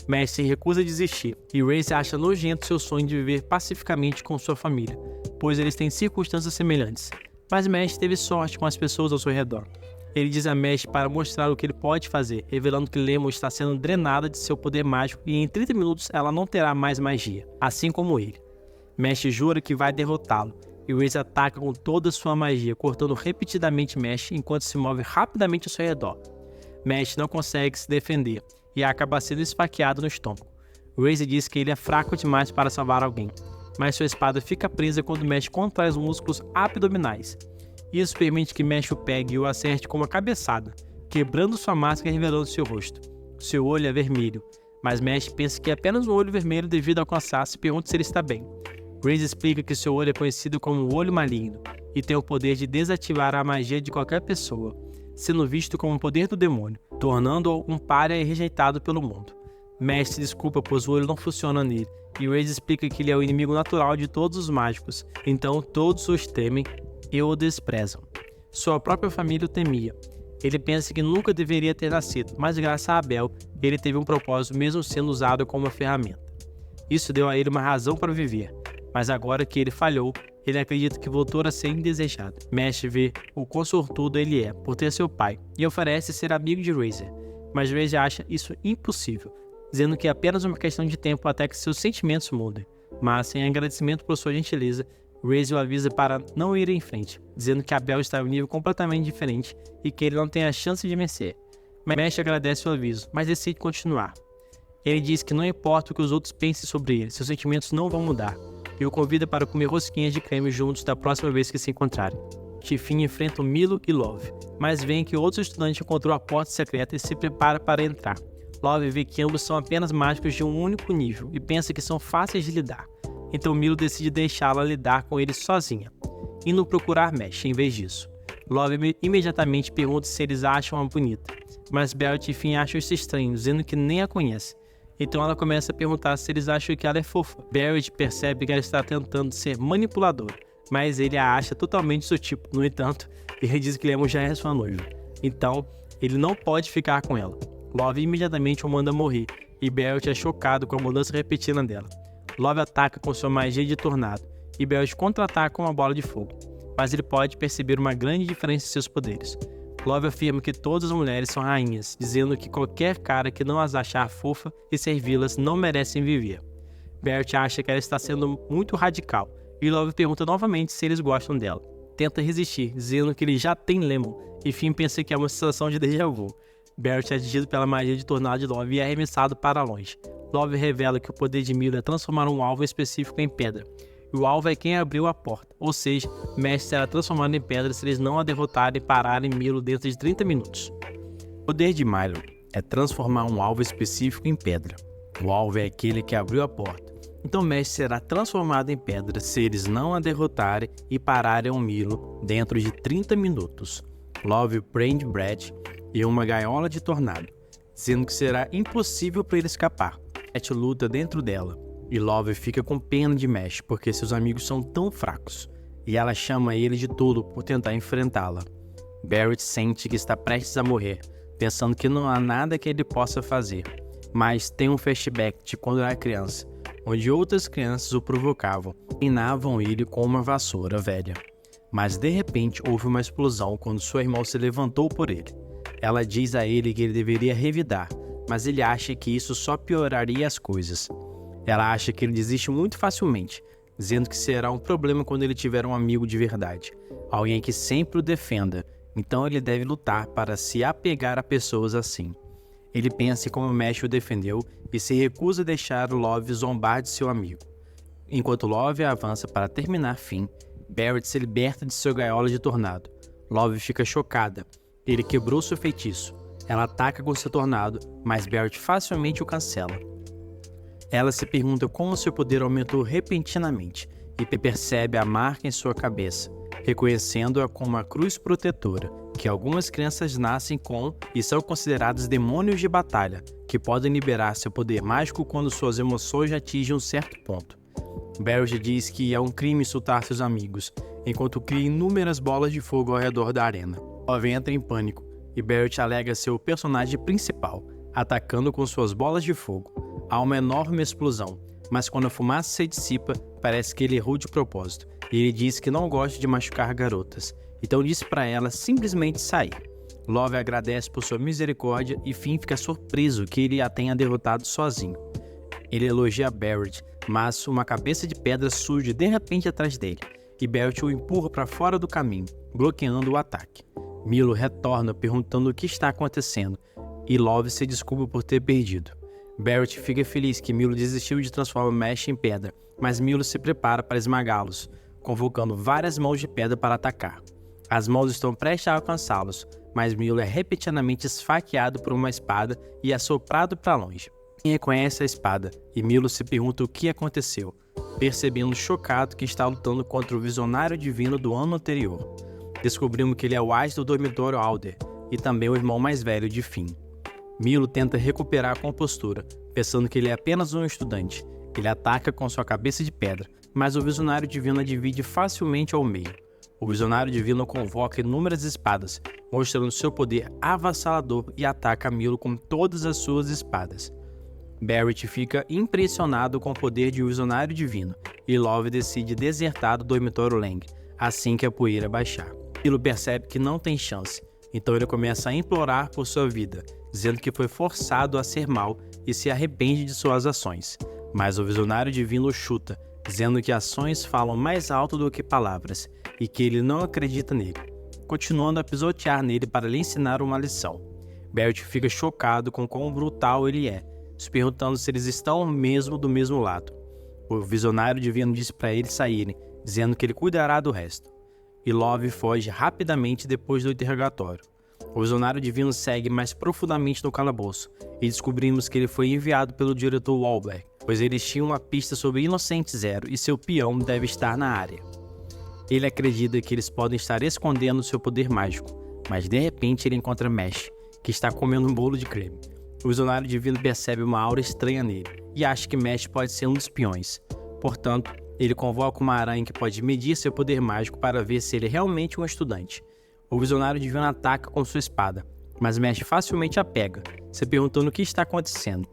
Mesh se recusa a desistir, e Razor acha nojento seu sonho de viver pacificamente com sua família, pois eles têm circunstâncias semelhantes. Mas Mesh teve sorte com as pessoas ao seu redor. Ele diz a Mesh para mostrar o que ele pode fazer, revelando que Lemon está sendo drenada de seu poder mágico e em 30 minutos ela não terá mais magia, assim como ele. Mesh jura que vai derrotá-lo, e Raze ataca com toda sua magia, cortando repetidamente Mesh enquanto se move rapidamente ao seu redor. Mesh não consegue se defender e acaba sendo esfaqueado no estômago. Raze diz que ele é fraco demais para salvar alguém, mas sua espada fica presa quando Mesh contrai os músculos abdominais. Isso permite que Mesh o pegue e o acerte com uma cabeçada, quebrando sua máscara e revelando seu rosto. Seu olho é vermelho, mas Mesh pensa que é apenas um olho vermelho devido ao cansaço e pergunta se ele está bem. Raze explica que seu olho é conhecido como o olho maligno e tem o poder de desativar a magia de qualquer pessoa, sendo visto como um poder do demônio, tornando-o um pária e rejeitado pelo mundo. Mesh se desculpa pois o olho não funciona nele, e Raze explica que ele é o inimigo natural de todos os mágicos, então todos os temem e o desprezam. Sua própria família o temia. Ele pensa que nunca deveria ter nascido, mas graças a Abel, ele teve um propósito mesmo sendo usado como uma ferramenta. Isso deu a ele uma razão para viver, mas agora que ele falhou, ele acredita que voltou a ser indesejado. Mesh vê o quão sortudo ele é por ter seu pai e oferece ser amigo de Raze, mas Raze acha isso impossível, dizendo que é apenas uma questão de tempo até que seus sentimentos mudem. Mas, em agradecimento por sua gentileza, Raze o avisa para não ir em frente, dizendo que Abel está em um nível completamente diferente e que ele não tem a chance de vencer. Mesh agradece o aviso, mas decide continuar. Ele diz que não importa o que os outros pensem sobre ele, seus sentimentos não vão mudar, e o convida para comer rosquinhas de creme juntos da próxima vez que se encontrarem. Tiffin enfrenta Milo e Love, mas vê que outro estudante encontrou a porta secreta e se prepara para entrar. Love vê que ambos são apenas mágicos de um único nível e pensa que são fáceis de lidar, então Milo decide deixá-la lidar com eles sozinha, indo procurar Mesh em vez disso. Love imediatamente pergunta se eles acham-a bonita, mas Belle e Tiffin acham isso estranho, dizendo que nem a conhece. Então ela começa a perguntar se eles acham que ela é fofa. Barrett percebe que ela está tentando ser manipuladora, mas ele a acha totalmente seu tipo. No entanto, ele diz que Lemon já é sua noiva, então ele não pode ficar com ela. Love imediatamente o manda morrer, e Barrett é chocado com a mudança repetida dela. Love ataca com sua magia de tornado, e Barrett contra-ataca com uma bola de fogo, mas ele pode perceber uma grande diferença em seus poderes. Love afirma que todas as mulheres são rainhas, dizendo que qualquer cara que não as achar fofa e servi-las não merecem viver. Barrett acha que ela está sendo muito radical, e Love pergunta novamente se eles gostam dela. Tenta resistir, dizendo que ele já tem Lemon, e Finn pensa que é uma sensação de déjà vu. Barrett é atingido pela magia de tornado de Love e é arremessado para longe. Love revela que o poder de Milo é transformar um alvo específico em pedra, e o alvo é quem abriu a porta, ou seja, Mesh será transformado em pedra se eles não a derrotarem e pararem Milo dentro de 30 minutos. O poder de Milo é transformar um alvo específico em pedra. O alvo é aquele que abriu a porta, então Mesh será transformado em pedra se eles não a derrotarem e pararem o Milo dentro de 30 minutos. Love prende Brad em uma gaiola de tornado, dizendo que será impossível para ele escapar. Mesh luta dentro dela, e Love fica com pena de Mesh porque seus amigos são tão fracos, e ela chama ele de tolo por tentar enfrentá-la. Barrett sente que está prestes a morrer, pensando que não há nada que ele possa fazer, mas tem um flashback de quando era criança, onde outras crianças o provocavam e treinavam ele com uma vassoura velha. Mas de repente houve uma explosão quando seu irmão se levantou por ele. Ela diz a ele que ele deveria revidar, mas ele acha que isso só pioraria as coisas. Ela acha que ele desiste muito facilmente, dizendo que será um problema quando ele tiver um amigo de verdade, alguém que sempre o defenda, então ele deve lutar para se apegar a pessoas assim. Ele pensa em como Mesh o defendeu e se recusa a deixar o Love zombar de seu amigo. Enquanto Love avança para terminar Finn, Barrett se liberta de sua gaiola de tornado. Love fica chocada, ele quebrou seu feitiço. Ela ataca com seu tornado, mas Barrett facilmente o cancela. Ela se pergunta como seu poder aumentou repentinamente e percebe a marca em sua cabeça, reconhecendo-a como uma cruz protetora, que algumas crianças nascem com e são consideradas demônios de batalha, que podem liberar seu poder mágico quando suas emoções atingem um certo ponto. Barrett diz que é um crime insultar seus amigos, enquanto cria inúmeras bolas de fogo ao redor da arena. Love entra em pânico, e Barrett alega ser o personagem principal, atacando com suas bolas de fogo. Há uma enorme explosão, mas quando a fumaça se dissipa, parece que ele errou de propósito, e ele diz que não gosta de machucar garotas, então disse para ela simplesmente sair. Love agradece por sua misericórdia e Finn fica surpreso que ele a tenha derrotado sozinho. Ele elogia Barrett, mas uma cabeça de pedra surge de repente atrás dele, e Barrett o empurra para fora do caminho, bloqueando o ataque. Milo retorna perguntando o que está acontecendo, e Love se desculpa por ter perdido. Barrett fica feliz que Milo desistiu de transformar Mesh em pedra, mas Milo se prepara para esmagá-los, convocando várias mãos de pedra para atacar. As mãos estão prestes a alcançá-los, mas Milo é repetidamente esfaqueado por uma espada e assoprado para longe. Quem reconhece a espada, e Milo se pergunta o que aconteceu, percebendo chocado que está lutando contra o Visionário Divino do ano anterior. Descobrimos que ele é o Ás do dormitório Alder, e também o irmão mais velho de Finn. Milo tenta recuperar a compostura, pensando que ele é apenas um estudante. Ele ataca com sua cabeça de pedra, mas o Visionário Divino a divide facilmente ao meio. O Visionário Divino convoca inúmeras espadas, mostrando seu poder avassalador e ataca Milo com todas as suas espadas. Barrett fica impressionado com o poder de um Visionário Divino, e Love decide desertar do dormitório Lang, assim que a poeira baixar. Milo percebe que não tem chance, então ele começa a implorar por sua vida, dizendo que foi forçado a ser mau e se arrepende de suas ações. Mas o Visionário Divino o chuta, dizendo que ações falam mais alto do que palavras, e que ele não acredita nele, continuando a pisotear nele para lhe ensinar uma lição. Barrett fica chocado com quão brutal ele é, se perguntando se eles estão mesmo do mesmo lado. O Visionário Divino diz para eles saírem, dizendo que ele cuidará do resto. E Love foge rapidamente depois do interrogatório. O Visionário Divino segue mais profundamente no calabouço, e descobrimos que ele foi enviado pelo diretor Wahlberg, pois eles tinham uma pista sobre Inocente Zero e seu peão deve estar na área. Ele acredita que eles podem estar escondendo seu poder mágico, mas de repente ele encontra Mesh, que está comendo um bolo de creme. O Visionário Divino percebe uma aura estranha nele, e acha que Mesh pode ser um dos peões. Portanto, ele convoca uma aranha que pode medir seu poder mágico para ver se ele é realmente um estudante. O Visionário Divino ataca com sua espada, mas Mesh facilmente a pega, se perguntando o que está acontecendo.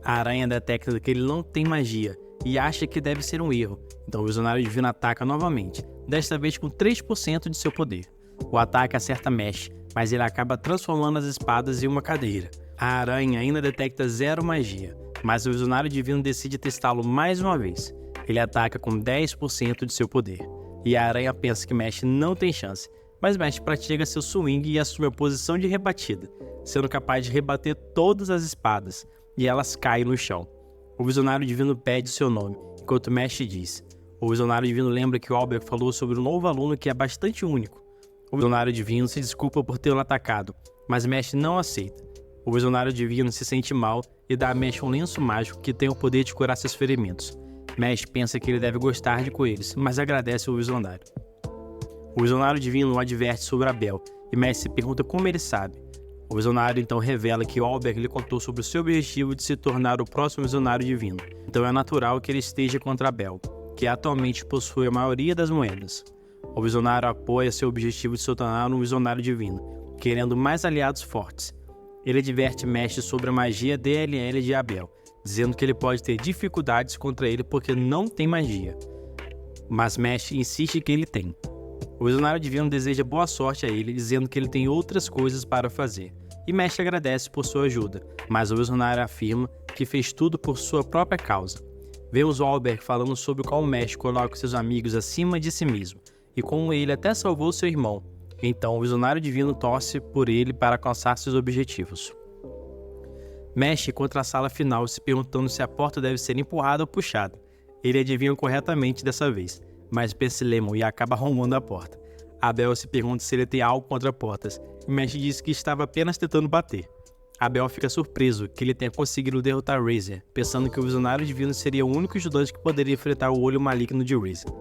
A aranha detecta que ele não tem magia e acha que deve ser um erro, então o Visionário Divino ataca novamente, desta vez com 3% de seu poder. O ataque acerta Mesh, mas ele acaba transformando as espadas em uma cadeira. A aranha ainda detecta zero magia, mas o Visionário Divino decide testá-lo mais uma vez. Ele ataca com 10% de seu poder, e a aranha pensa que Mesh não tem chance, mas Mesh pratica seu swing e assume a posição de rebatida, sendo capaz de rebater todas as espadas, e elas caem no chão. O Visionário Divino pede seu nome, enquanto Mesh diz. O Visionário Divino lembra que o Albert falou sobre um novo aluno que é bastante único. O Visionário Divino se desculpa por tê-lo atacado, mas Mesh não aceita. O Visionário Divino se sente mal e dá a Mesh um lenço mágico que tem o poder de curar seus ferimentos. Mesh pensa que ele deve gostar de coelhos, mas agradece ao Visionário. O Visionário Divino o adverte sobre Abel, e Mesh se pergunta como ele sabe. O Visionário então revela que Wahlberg lhe contou sobre o seu objetivo de se tornar o próximo Visionário Divino, então é natural que ele esteja contra Abel, que atualmente possui a maioria das moedas. O Visionário apoia seu objetivo de se tornar um Visionário Divino, querendo mais aliados fortes. Ele adverte Mesh sobre a magia DLL de Abel, dizendo que ele pode ter dificuldades contra ele porque não tem magia. Mas Mesh insiste que ele tem. O Visionário Divino deseja boa sorte a ele, dizendo que ele tem outras coisas para fazer. E Mesh agradece por sua ajuda, mas o Visionário afirma que fez tudo por sua própria causa. Vemos Wahlberg falando sobre como Mesh coloca seus amigos acima de si mesmo, e como ele até salvou seu irmão. Então o Visionário Divino torce por ele para alcançar seus objetivos. Mesh encontra a sala final se perguntando se a porta deve ser empurrada ou puxada. Ele adivinha corretamente dessa vez, mas pensa Lemon e acaba arrombando a porta. Abel se pergunta se ele tem algo contra portas, e Mesh diz que estava apenas tentando bater. Abel fica surpreso que ele tenha conseguido derrotar Razer, pensando que o Visionário Divino seria o único estudante que poderia enfrentar o olho maligno de Razer.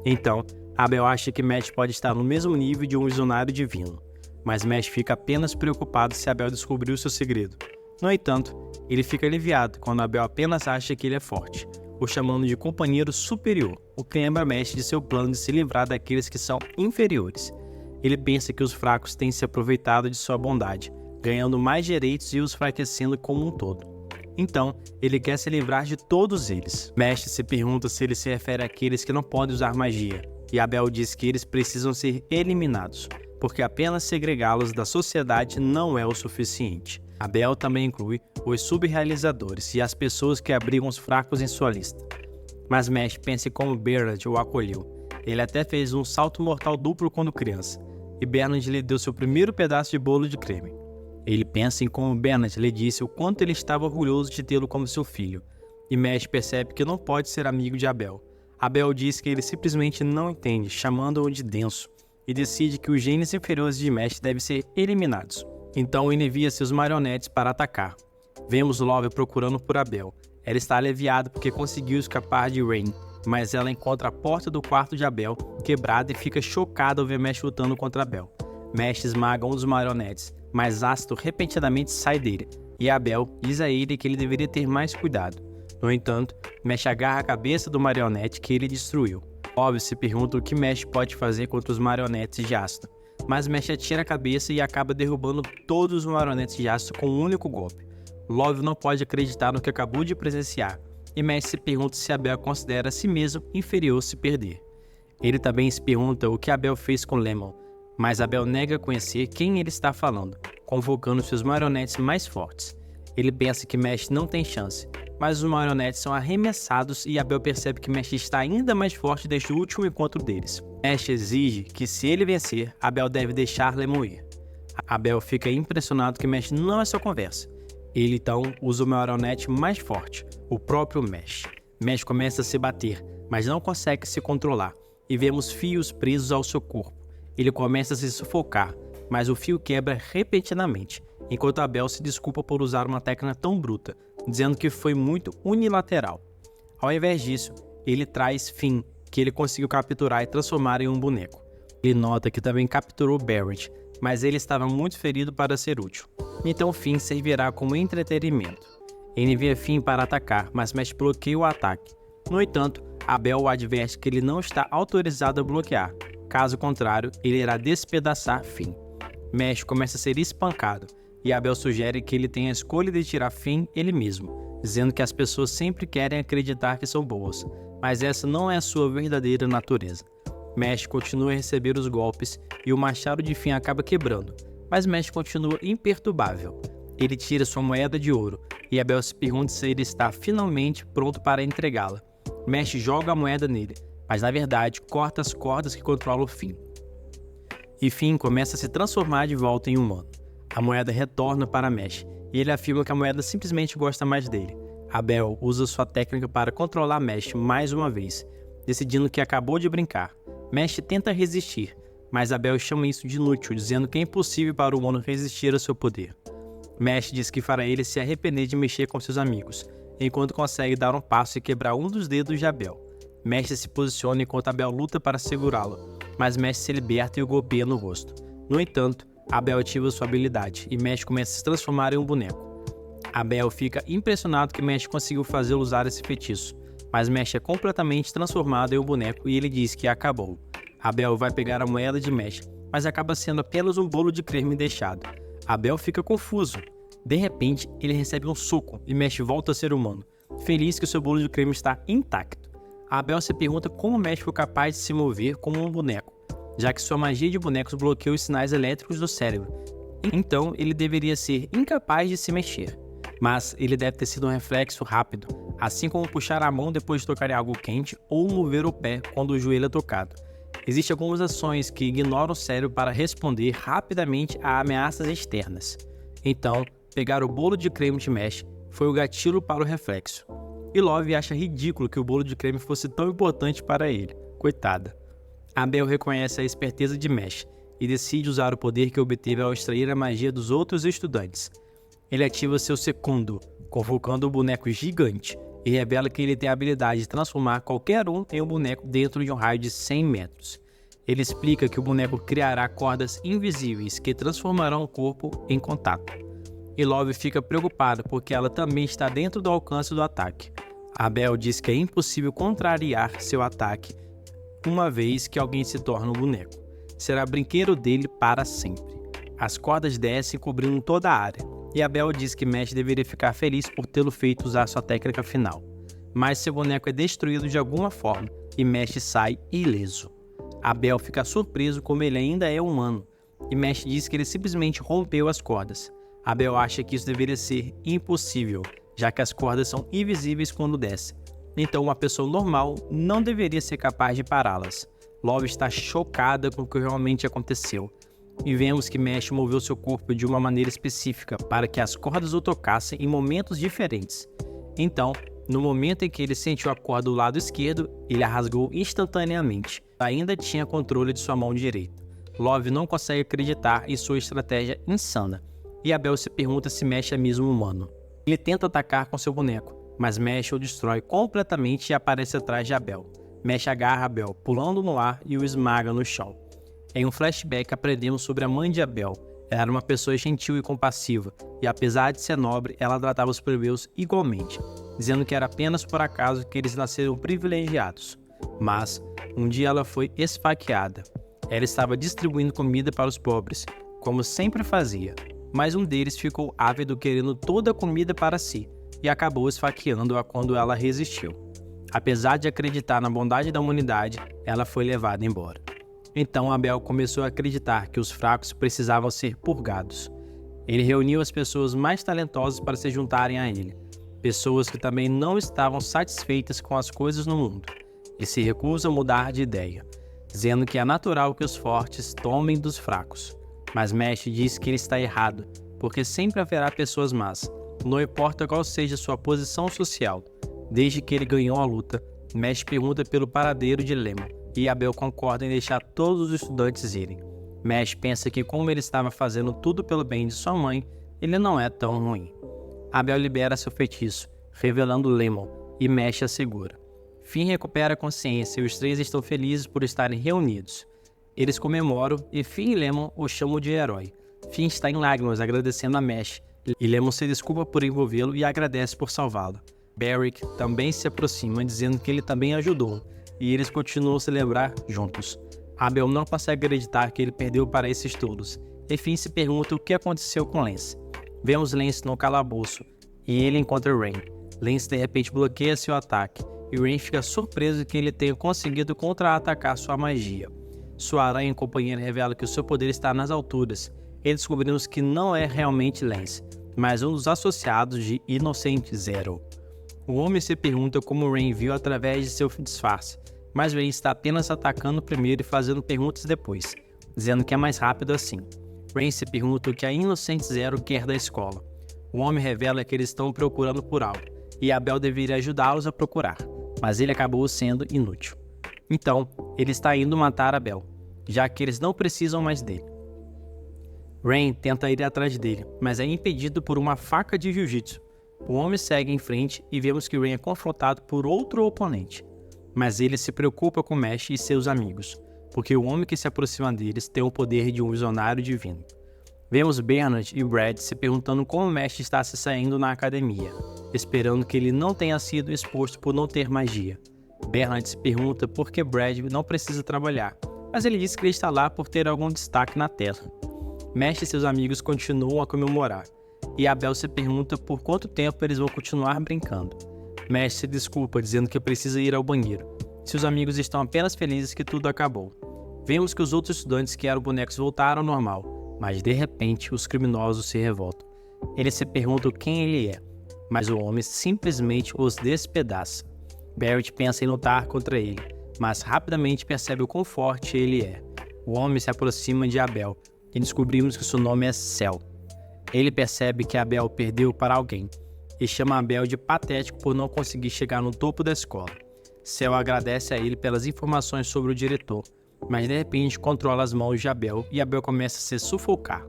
Então, Abel acha que Mesh pode estar no mesmo nível de um Visionário Divino, mas Mesh fica apenas preocupado se Abel descobriu seu segredo. No entanto, ele fica aliviado quando Abel apenas acha que ele é forte, o chamando de companheiro superior, o que lembra Mesh de seu plano de se livrar daqueles que são inferiores. Ele pensa que os fracos têm se aproveitado de sua bondade, ganhando mais direitos e os enfraquecendo como um todo. Então, ele quer se livrar de todos eles. Mesh se pergunta se ele se refere àqueles que não podem usar magia, e Abel diz que eles precisam ser eliminados, porque apenas segregá-los da sociedade não é o suficiente. Abel também inclui os subrealizadores e as pessoas que abrigam os fracos em sua lista. Mas Mesh pensa em como Bernard o acolheu. Ele até fez um salto mortal duplo quando criança, e Bernard lhe deu seu primeiro pedaço de bolo de creme. Ele pensa em como Bernard lhe disse o quanto ele estava orgulhoso de tê-lo como seu filho, e Mesh percebe que não pode ser amigo de Abel. Abel diz que ele simplesmente não entende, chamando-o de denso, e decide que os genes inferiores de Mesh devem ser eliminados. Então ele envia seus marionetes para atacar. Vemos Love procurando por Abel. Ela está aliviada porque conseguiu escapar de Rain, mas ela encontra a porta do quarto de Abel quebrada e fica chocada ao ver Mesh lutando contra Abel. Mesh esmaga um dos marionetes, mas ácido repentinamente sai dele, e Abel diz a ele que ele deveria ter mais cuidado. No entanto, Mesh agarra a cabeça do marionete que ele destruiu. Love se pergunta o que Mesh pode fazer contra os marionetes de ácido, mas Mesh atira a cabeça e acaba derrubando todos os marionetes de ácido com um único golpe. Love não pode acreditar no que acabou de presenciar, e Mesh se pergunta se Abel considera a si mesmo inferior se perder. Ele também se pergunta o que Abel fez com Lemon, mas Abel nega conhecer quem ele está falando, convocando seus marionetes mais fortes. Ele pensa que Mesh não tem chance, mas os marionetes são arremessados e Abel percebe que Mesh está ainda mais forte desde o último encontro deles. Mesh exige que se ele vencer, Abel deve deixar Lemon ir. Abel fica impressionado que Mesh não é só conversa. Ele então usa o marionete mais forte, o próprio Mesh. Mesh começa a se bater, mas não consegue se controlar, e vemos fios presos ao seu corpo. Ele começa a se sufocar, mas o fio quebra repentinamente, enquanto Abel se desculpa por usar uma técnica tão bruta, dizendo que foi muito unilateral. Ao invés disso, ele traz Finn, que ele conseguiu capturar e transformar em um boneco. Ele nota que também capturou Barrett, mas ele estava muito ferido para ser útil. Então Finn servirá como entretenimento. Ele envia Finn para atacar, mas Mesh bloqueia o ataque. No entanto, Abel o adverte que ele não está autorizado a bloquear. Caso contrário, ele irá despedaçar Finn. Mesh começa a ser espancado, e Abel sugere que ele tenha a escolha de tirar Finn ele mesmo, dizendo que as pessoas sempre querem acreditar que são boas, mas essa não é a sua verdadeira natureza. Mesh continua a receber os golpes e o machado de Finn acaba quebrando, mas Mesh continua imperturbável. Ele tira sua moeda de ouro e Abel se pergunta se ele está finalmente pronto para entregá-la. Mesh joga a moeda nele, mas na verdade corta as cordas que controlam Finn. E Finn começa a se transformar de volta em humano. A moeda retorna para Mesh e ele afirma que a moeda simplesmente gosta mais dele. Abel usa sua técnica para controlar Mesh mais uma vez, decidindo que acabou de brincar. Mesh tenta resistir, mas Abel chama isso de inútil, dizendo que é impossível para o humano resistir ao seu poder. Mesh diz que fará ele se arrepender de mexer com seus amigos, enquanto consegue dar um passo e quebrar um dos dedos de Abel. Mesh se posiciona enquanto Abel luta para segurá-lo, mas Mesh se liberta e o golpeia no rosto. No entanto, Abel ativa sua habilidade e Mesh começa a se transformar em um boneco. Abel fica impressionado que Mesh conseguiu fazê-lo usar esse feitiço, mas Mesh é completamente transformado em um boneco e ele diz que acabou. Abel vai pegar a moeda de Mesh, mas acaba sendo apenas um bolo de creme deixado. Abel fica confuso. De repente, ele recebe um soco e Mesh volta a ser humano, feliz que o seu bolo de creme está intacto. Abel se pergunta como Mesh foi capaz de se mover como um boneco, já que sua magia de bonecos bloqueia os sinais elétricos do cérebro. Então, ele deveria ser incapaz de se mexer. Mas ele deve ter sido um reflexo rápido, assim como puxar a mão depois de tocar em algo quente ou mover o pé quando o joelho é tocado. Existem algumas ações que ignoram o cérebro para responder rapidamente a ameaças externas. Então, pegar o bolo de creme de Mesh foi o gatilho para o reflexo. E Love acha ridículo que o bolo de creme fosse tão importante para ele. Coitada. Abel reconhece a esperteza de Mesh e decide usar o poder que obteve ao extrair a magia dos outros estudantes. Ele ativa seu segundo, convocando um boneco gigante, e revela que ele tem a habilidade de transformar qualquer um em um boneco dentro de um raio de 100 metros. Ele explica que o boneco criará cordas invisíveis que transformarão o corpo em contato. E Love fica preocupada porque ela também está dentro do alcance do ataque. Abel diz que é impossível contrariar seu ataque uma vez que alguém se torna um boneco. Será brinquedo dele para sempre. As cordas descem cobrindo toda a área, e Abel diz que Mesh deveria ficar feliz por tê-lo feito usar sua técnica final. Mas seu boneco é destruído de alguma forma, e Mesh sai ileso. Abel fica surpreso como ele ainda é humano, e Mesh diz que ele simplesmente rompeu as cordas. Abel acha que isso deveria ser impossível, já que as cordas são invisíveis quando desce. Então uma pessoa normal não deveria ser capaz de pará-las. Love está chocada com o que realmente aconteceu. E vemos que Mesh moveu seu corpo de uma maneira específica para que as cordas o tocassem em momentos diferentes. Então, no momento em que ele sentiu a corda do lado esquerdo, ele a rasgou instantaneamente. Ainda tinha controle de sua mão direita. Love não consegue acreditar em sua estratégia insana. E Abel se pergunta se Mesh é mesmo humano. Ele tenta atacar com seu boneco, mas Mesh o destrói completamente e aparece atrás de Abel. Mesh agarra Abel, pulando no ar e o esmaga no chão. Em um flashback aprendemos sobre a mãe de Abel. Ela era uma pessoa gentil e compassiva, e apesar de ser nobre, ela tratava os plebeus igualmente, dizendo que era apenas por acaso que eles nasceram privilegiados. Mas, um dia ela foi esfaqueada. Ela estava distribuindo comida para os pobres, como sempre fazia, mas um deles ficou ávido querendo toda a comida para si, e acabou esfaqueando-a quando ela resistiu. Apesar de acreditar na bondade da humanidade, ela foi levada embora. Então Abel começou a acreditar que os fracos precisavam ser purgados. Ele reuniu as pessoas mais talentosas para se juntarem a ele, pessoas que também não estavam satisfeitas com as coisas no mundo, e se recusam a mudar de ideia, dizendo que é natural que os fortes tomem dos fracos. Mas Mesh diz que ele está errado, porque sempre haverá pessoas más, não importa qual seja sua posição social. Desde que ele ganhou a luta, Mesh pergunta pelo paradeiro de Lemon, e Abel concorda em deixar todos os estudantes irem. Mesh pensa que como ele estava fazendo tudo pelo bem de sua mãe, ele não é tão ruim. Abel libera seu feitiço, revelando Lemon, e Mesh a segura. Finn recupera a consciência e os três estão felizes por estarem reunidos. Eles comemoram e Finn e Lemon o chamam de herói. Finn está em lágrimas agradecendo a Mesh, e Lemon se desculpa por envolvê-lo e agradece por salvá-lo. Beric também se aproxima, dizendo que ele também ajudou, e eles continuam a celebrar juntos. Abel não consegue acreditar que ele perdeu para esses todos, e Finn se pergunta o que aconteceu com Lance. Vemos Lance no calabouço, e ele encontra Rain. Lance de repente bloqueia seu ataque, e Rain fica surpreso que ele tenha conseguido contra-atacar sua magia. Sua aranha companheira revela que o seu poder está nas alturas, e descobrimos que não é realmente Lance, mas um dos associados de Inocente Zero. O homem se pergunta como Rain viu através de seu disfarce, mas Rain está apenas atacando primeiro e fazendo perguntas depois, dizendo que é mais rápido assim. Rain se pergunta o que a Inocente Zero quer da escola. O homem revela que eles estão procurando por algo, e Abel deveria ajudá-los a procurar, mas ele acabou sendo inútil. Então, ele está indo matar Abel, já que eles não precisam mais dele. Rain tenta ir atrás dele, mas é impedido por uma faca de jiu-jitsu. O homem segue em frente e vemos que Rain é confrontado por outro oponente. Mas ele se preocupa com Mesh e seus amigos, porque o homem que se aproxima deles tem o poder de um visionário divino. Vemos Bernard e Brad se perguntando como Mesh está se saindo na academia, esperando que ele não tenha sido exposto por não ter magia. Bernard se pergunta por que Brad não precisa trabalhar, mas ele diz que ele está lá por ter algum destaque na tela. Mesh e seus amigos continuam a comemorar, e Abel se pergunta por quanto tempo eles vão continuar brincando. Mesh se desculpa dizendo que precisa ir ao banheiro. Seus amigos estão apenas felizes que tudo acabou. Vemos que os outros estudantes que eram bonecos voltaram ao normal, mas de repente os criminosos se revoltam. Eles se perguntam quem ele é, mas o homem simplesmente os despedaça. Barrett pensa em lutar contra ele, mas rapidamente percebe o quão forte ele é. O homem se aproxima de Abel e descobrimos que seu nome é Cell. Ele percebe que Abel perdeu para alguém e chama Abel de patético por não conseguir chegar no topo da escola. Cell agradece a ele pelas informações sobre o diretor, mas de repente controla as mãos de Abel e Abel começa a se sufocar.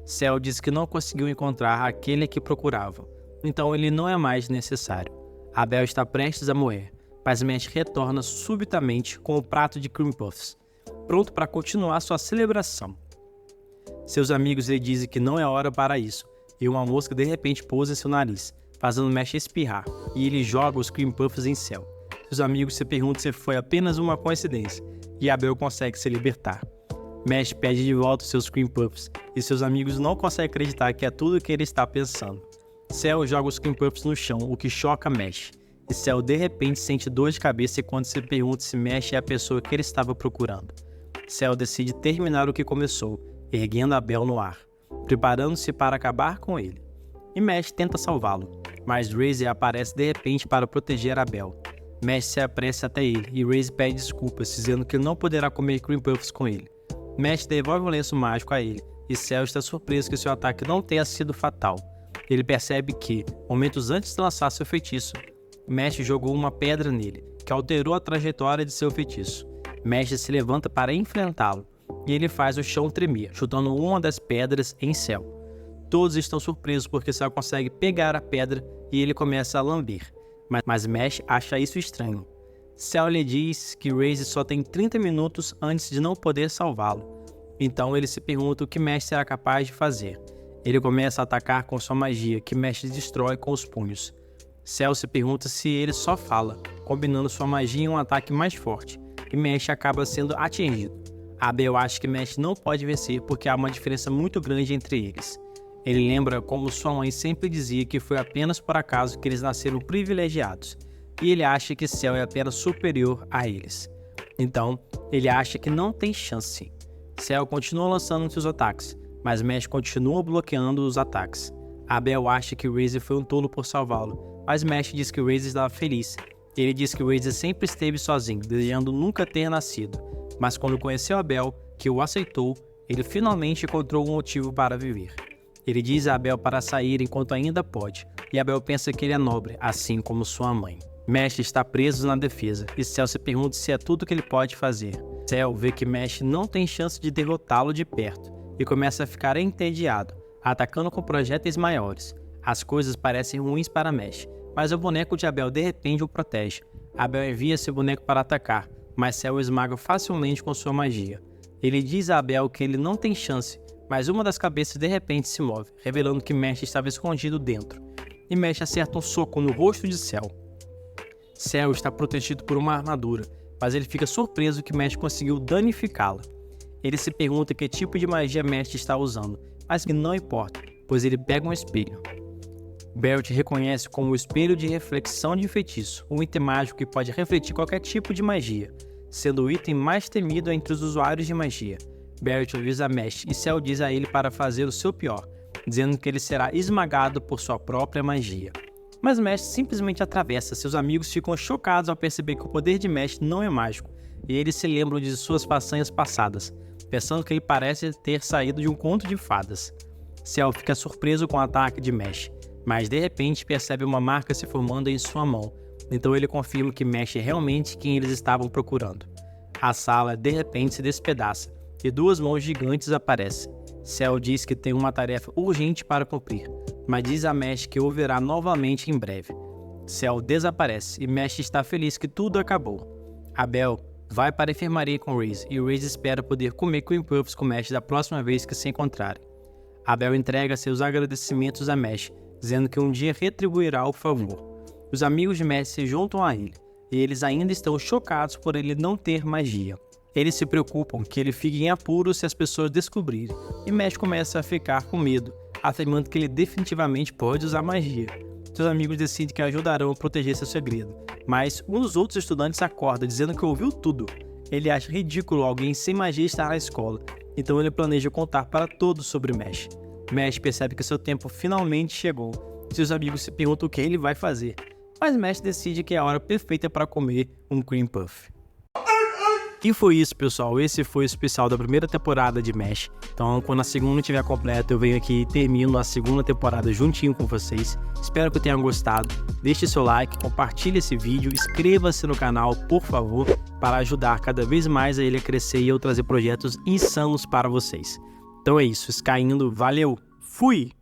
Cell diz que não conseguiu encontrar aquele que procurava, então ele não é mais necessário. Abel está prestes a morrer, mas Mesh retorna subitamente com o prato de cream puffs, pronto para continuar sua celebração. Seus amigos lhe dizem que não é hora para isso, e uma mosca de repente pousa em seu nariz, fazendo Mesh espirrar, e ele joga os cream puffs em Cell. Seus amigos se perguntam se foi apenas uma coincidência, e Abel consegue se libertar. Mesh pede de volta seus cream puffs, e seus amigos não conseguem acreditar que é tudo o que ele está pensando. Cell joga os cream puffs no chão, o que choca Mesh, e Cell de repente sente dor de cabeça quando se pergunta se Mesh é a pessoa que ele estava procurando. Cell decide terminar o que começou, erguendo Abel no ar. preparando-se para acabar com ele. E Mesh tenta salvá-lo, mas Raze aparece de repente para proteger Abel. Mesh se apressa até ele e Raze pede desculpas, dizendo que não poderá comer Cream Puffs com ele. Mesh devolve um lenço mágico a ele e Cell está surpreso que seu ataque não tenha sido fatal. Ele percebe que, momentos antes de lançar seu feitiço, Mesh jogou uma pedra nele, que alterou a trajetória de seu feitiço. Mesh se levanta para enfrentá-lo e ele faz o chão tremer, chutando uma das pedras em Cell. Todos estão surpresos porque Cell consegue pegar a pedra e ele começa a lamber, mas Mesh acha isso estranho. Cell lhe diz que Raze só tem 30 minutos antes de não poder salvá-lo. Então ele se pergunta o que Mesh será capaz de fazer. Ele começa a atacar com sua magia, que Mesh destrói com os punhos. Cell se pergunta se ele só fala, combinando sua magia em um ataque mais forte, e Mesh acaba sendo atingido. Abel acha que Mesh não pode vencer porque há uma diferença muito grande entre eles. Ele lembra como sua mãe sempre dizia que foi apenas por acaso que eles nasceram privilegiados, e ele acha que Cell é apenas superior a eles. Então, ele acha que não tem chance. Cell continua lançando seus ataques, mas Mesh continua bloqueando os ataques. Abel acha que Raze foi um tolo por salvá-lo, mas Mesh diz que Raze estava feliz. Ele diz que Raze sempre esteve sozinho, desejando nunca ter nascido, mas quando conheceu Abel, que o aceitou, ele finalmente encontrou um motivo para viver. Ele diz a Abel para sair enquanto ainda pode, e Abel pensa que ele é nobre, assim como sua mãe. Mesh está preso na defesa, e Cell se pergunta se é tudo que ele pode fazer. Cell vê que Mesh não tem chance de derrotá-lo de perto, e começa a ficar entediado, atacando com projéteis maiores. As coisas parecem ruins para Mesh, mas o boneco de Abel de repente o protege. Abel envia seu boneco para atacar, mas Cell o esmaga facilmente com sua magia. Ele diz a Abel que ele não tem chance, mas uma das cabeças de repente se move, revelando que Mesh estava escondido dentro. E Mesh acerta um soco no rosto de Cell. Cell está protegido por uma armadura, mas ele fica surpreso que Mesh conseguiu danificá-la. Ele se pergunta que tipo de magia Mesh está usando, mas que não importa, pois ele pega um espelho. Barret reconhece como o espelho de reflexão de feitiço, um item mágico que pode refletir qualquer tipo de magia, sendo o item mais temido entre os usuários de magia. Barret avisa Mesh e Cell diz a ele para fazer o seu pior, dizendo que ele será esmagado por sua própria magia. Mas Mesh simplesmente atravessa. Seus amigos ficam chocados ao perceber que o poder de Mesh não é mágico, e eles se lembram de suas façanhas passadas, pensando que ele parece ter saído de um conto de fadas. Cell fica surpreso com o ataque de Mesh, mas de repente percebe uma marca se formando em sua mão, então ele confirma que Mesh é realmente quem eles estavam procurando. A sala de repente se despedaça, e duas mãos gigantes aparecem. Cell diz que tem uma tarefa urgente para cumprir, mas diz a Mesh que o verá novamente em breve. Cell desaparece e Mesh está feliz que tudo acabou. Abel vai para a enfermaria com Raze e Raze espera poder comer Cream Puffs com Mesh da próxima vez que se encontrarem. Abel entrega seus agradecimentos a Mesh, dizendo que um dia retribuirá o favor. Os amigos de Mesh se juntam a ele, e eles ainda estão chocados por ele não ter magia. Eles se preocupam que ele fique em apuros se as pessoas descobrirem, e Mesh começa a ficar com medo, afirmando que ele definitivamente pode usar magia. Seus amigos decidem que ajudarão a proteger seu segredo, mas um dos outros estudantes acorda dizendo que ouviu tudo. Ele acha ridículo alguém sem magia estar na escola, então ele planeja contar para todos sobre Mesh. Mesh percebe que seu tempo finalmente chegou. Seus amigos se perguntam o que ele vai fazer, mas Mesh decide que é a hora perfeita para comer um Cream Puff. E foi isso, pessoal. Esse foi o especial da primeira temporada de Mesh. Então, quando a segunda estiver completa, eu venho aqui e termino a segunda temporada juntinho com vocês. Espero que tenham gostado. Deixe seu like, compartilhe esse vídeo, inscreva-se no canal, por favor, para ajudar cada vez mais a ele a crescer e eu trazer projetos insanos para vocês. Então é isso, Sky indo, valeu, fui!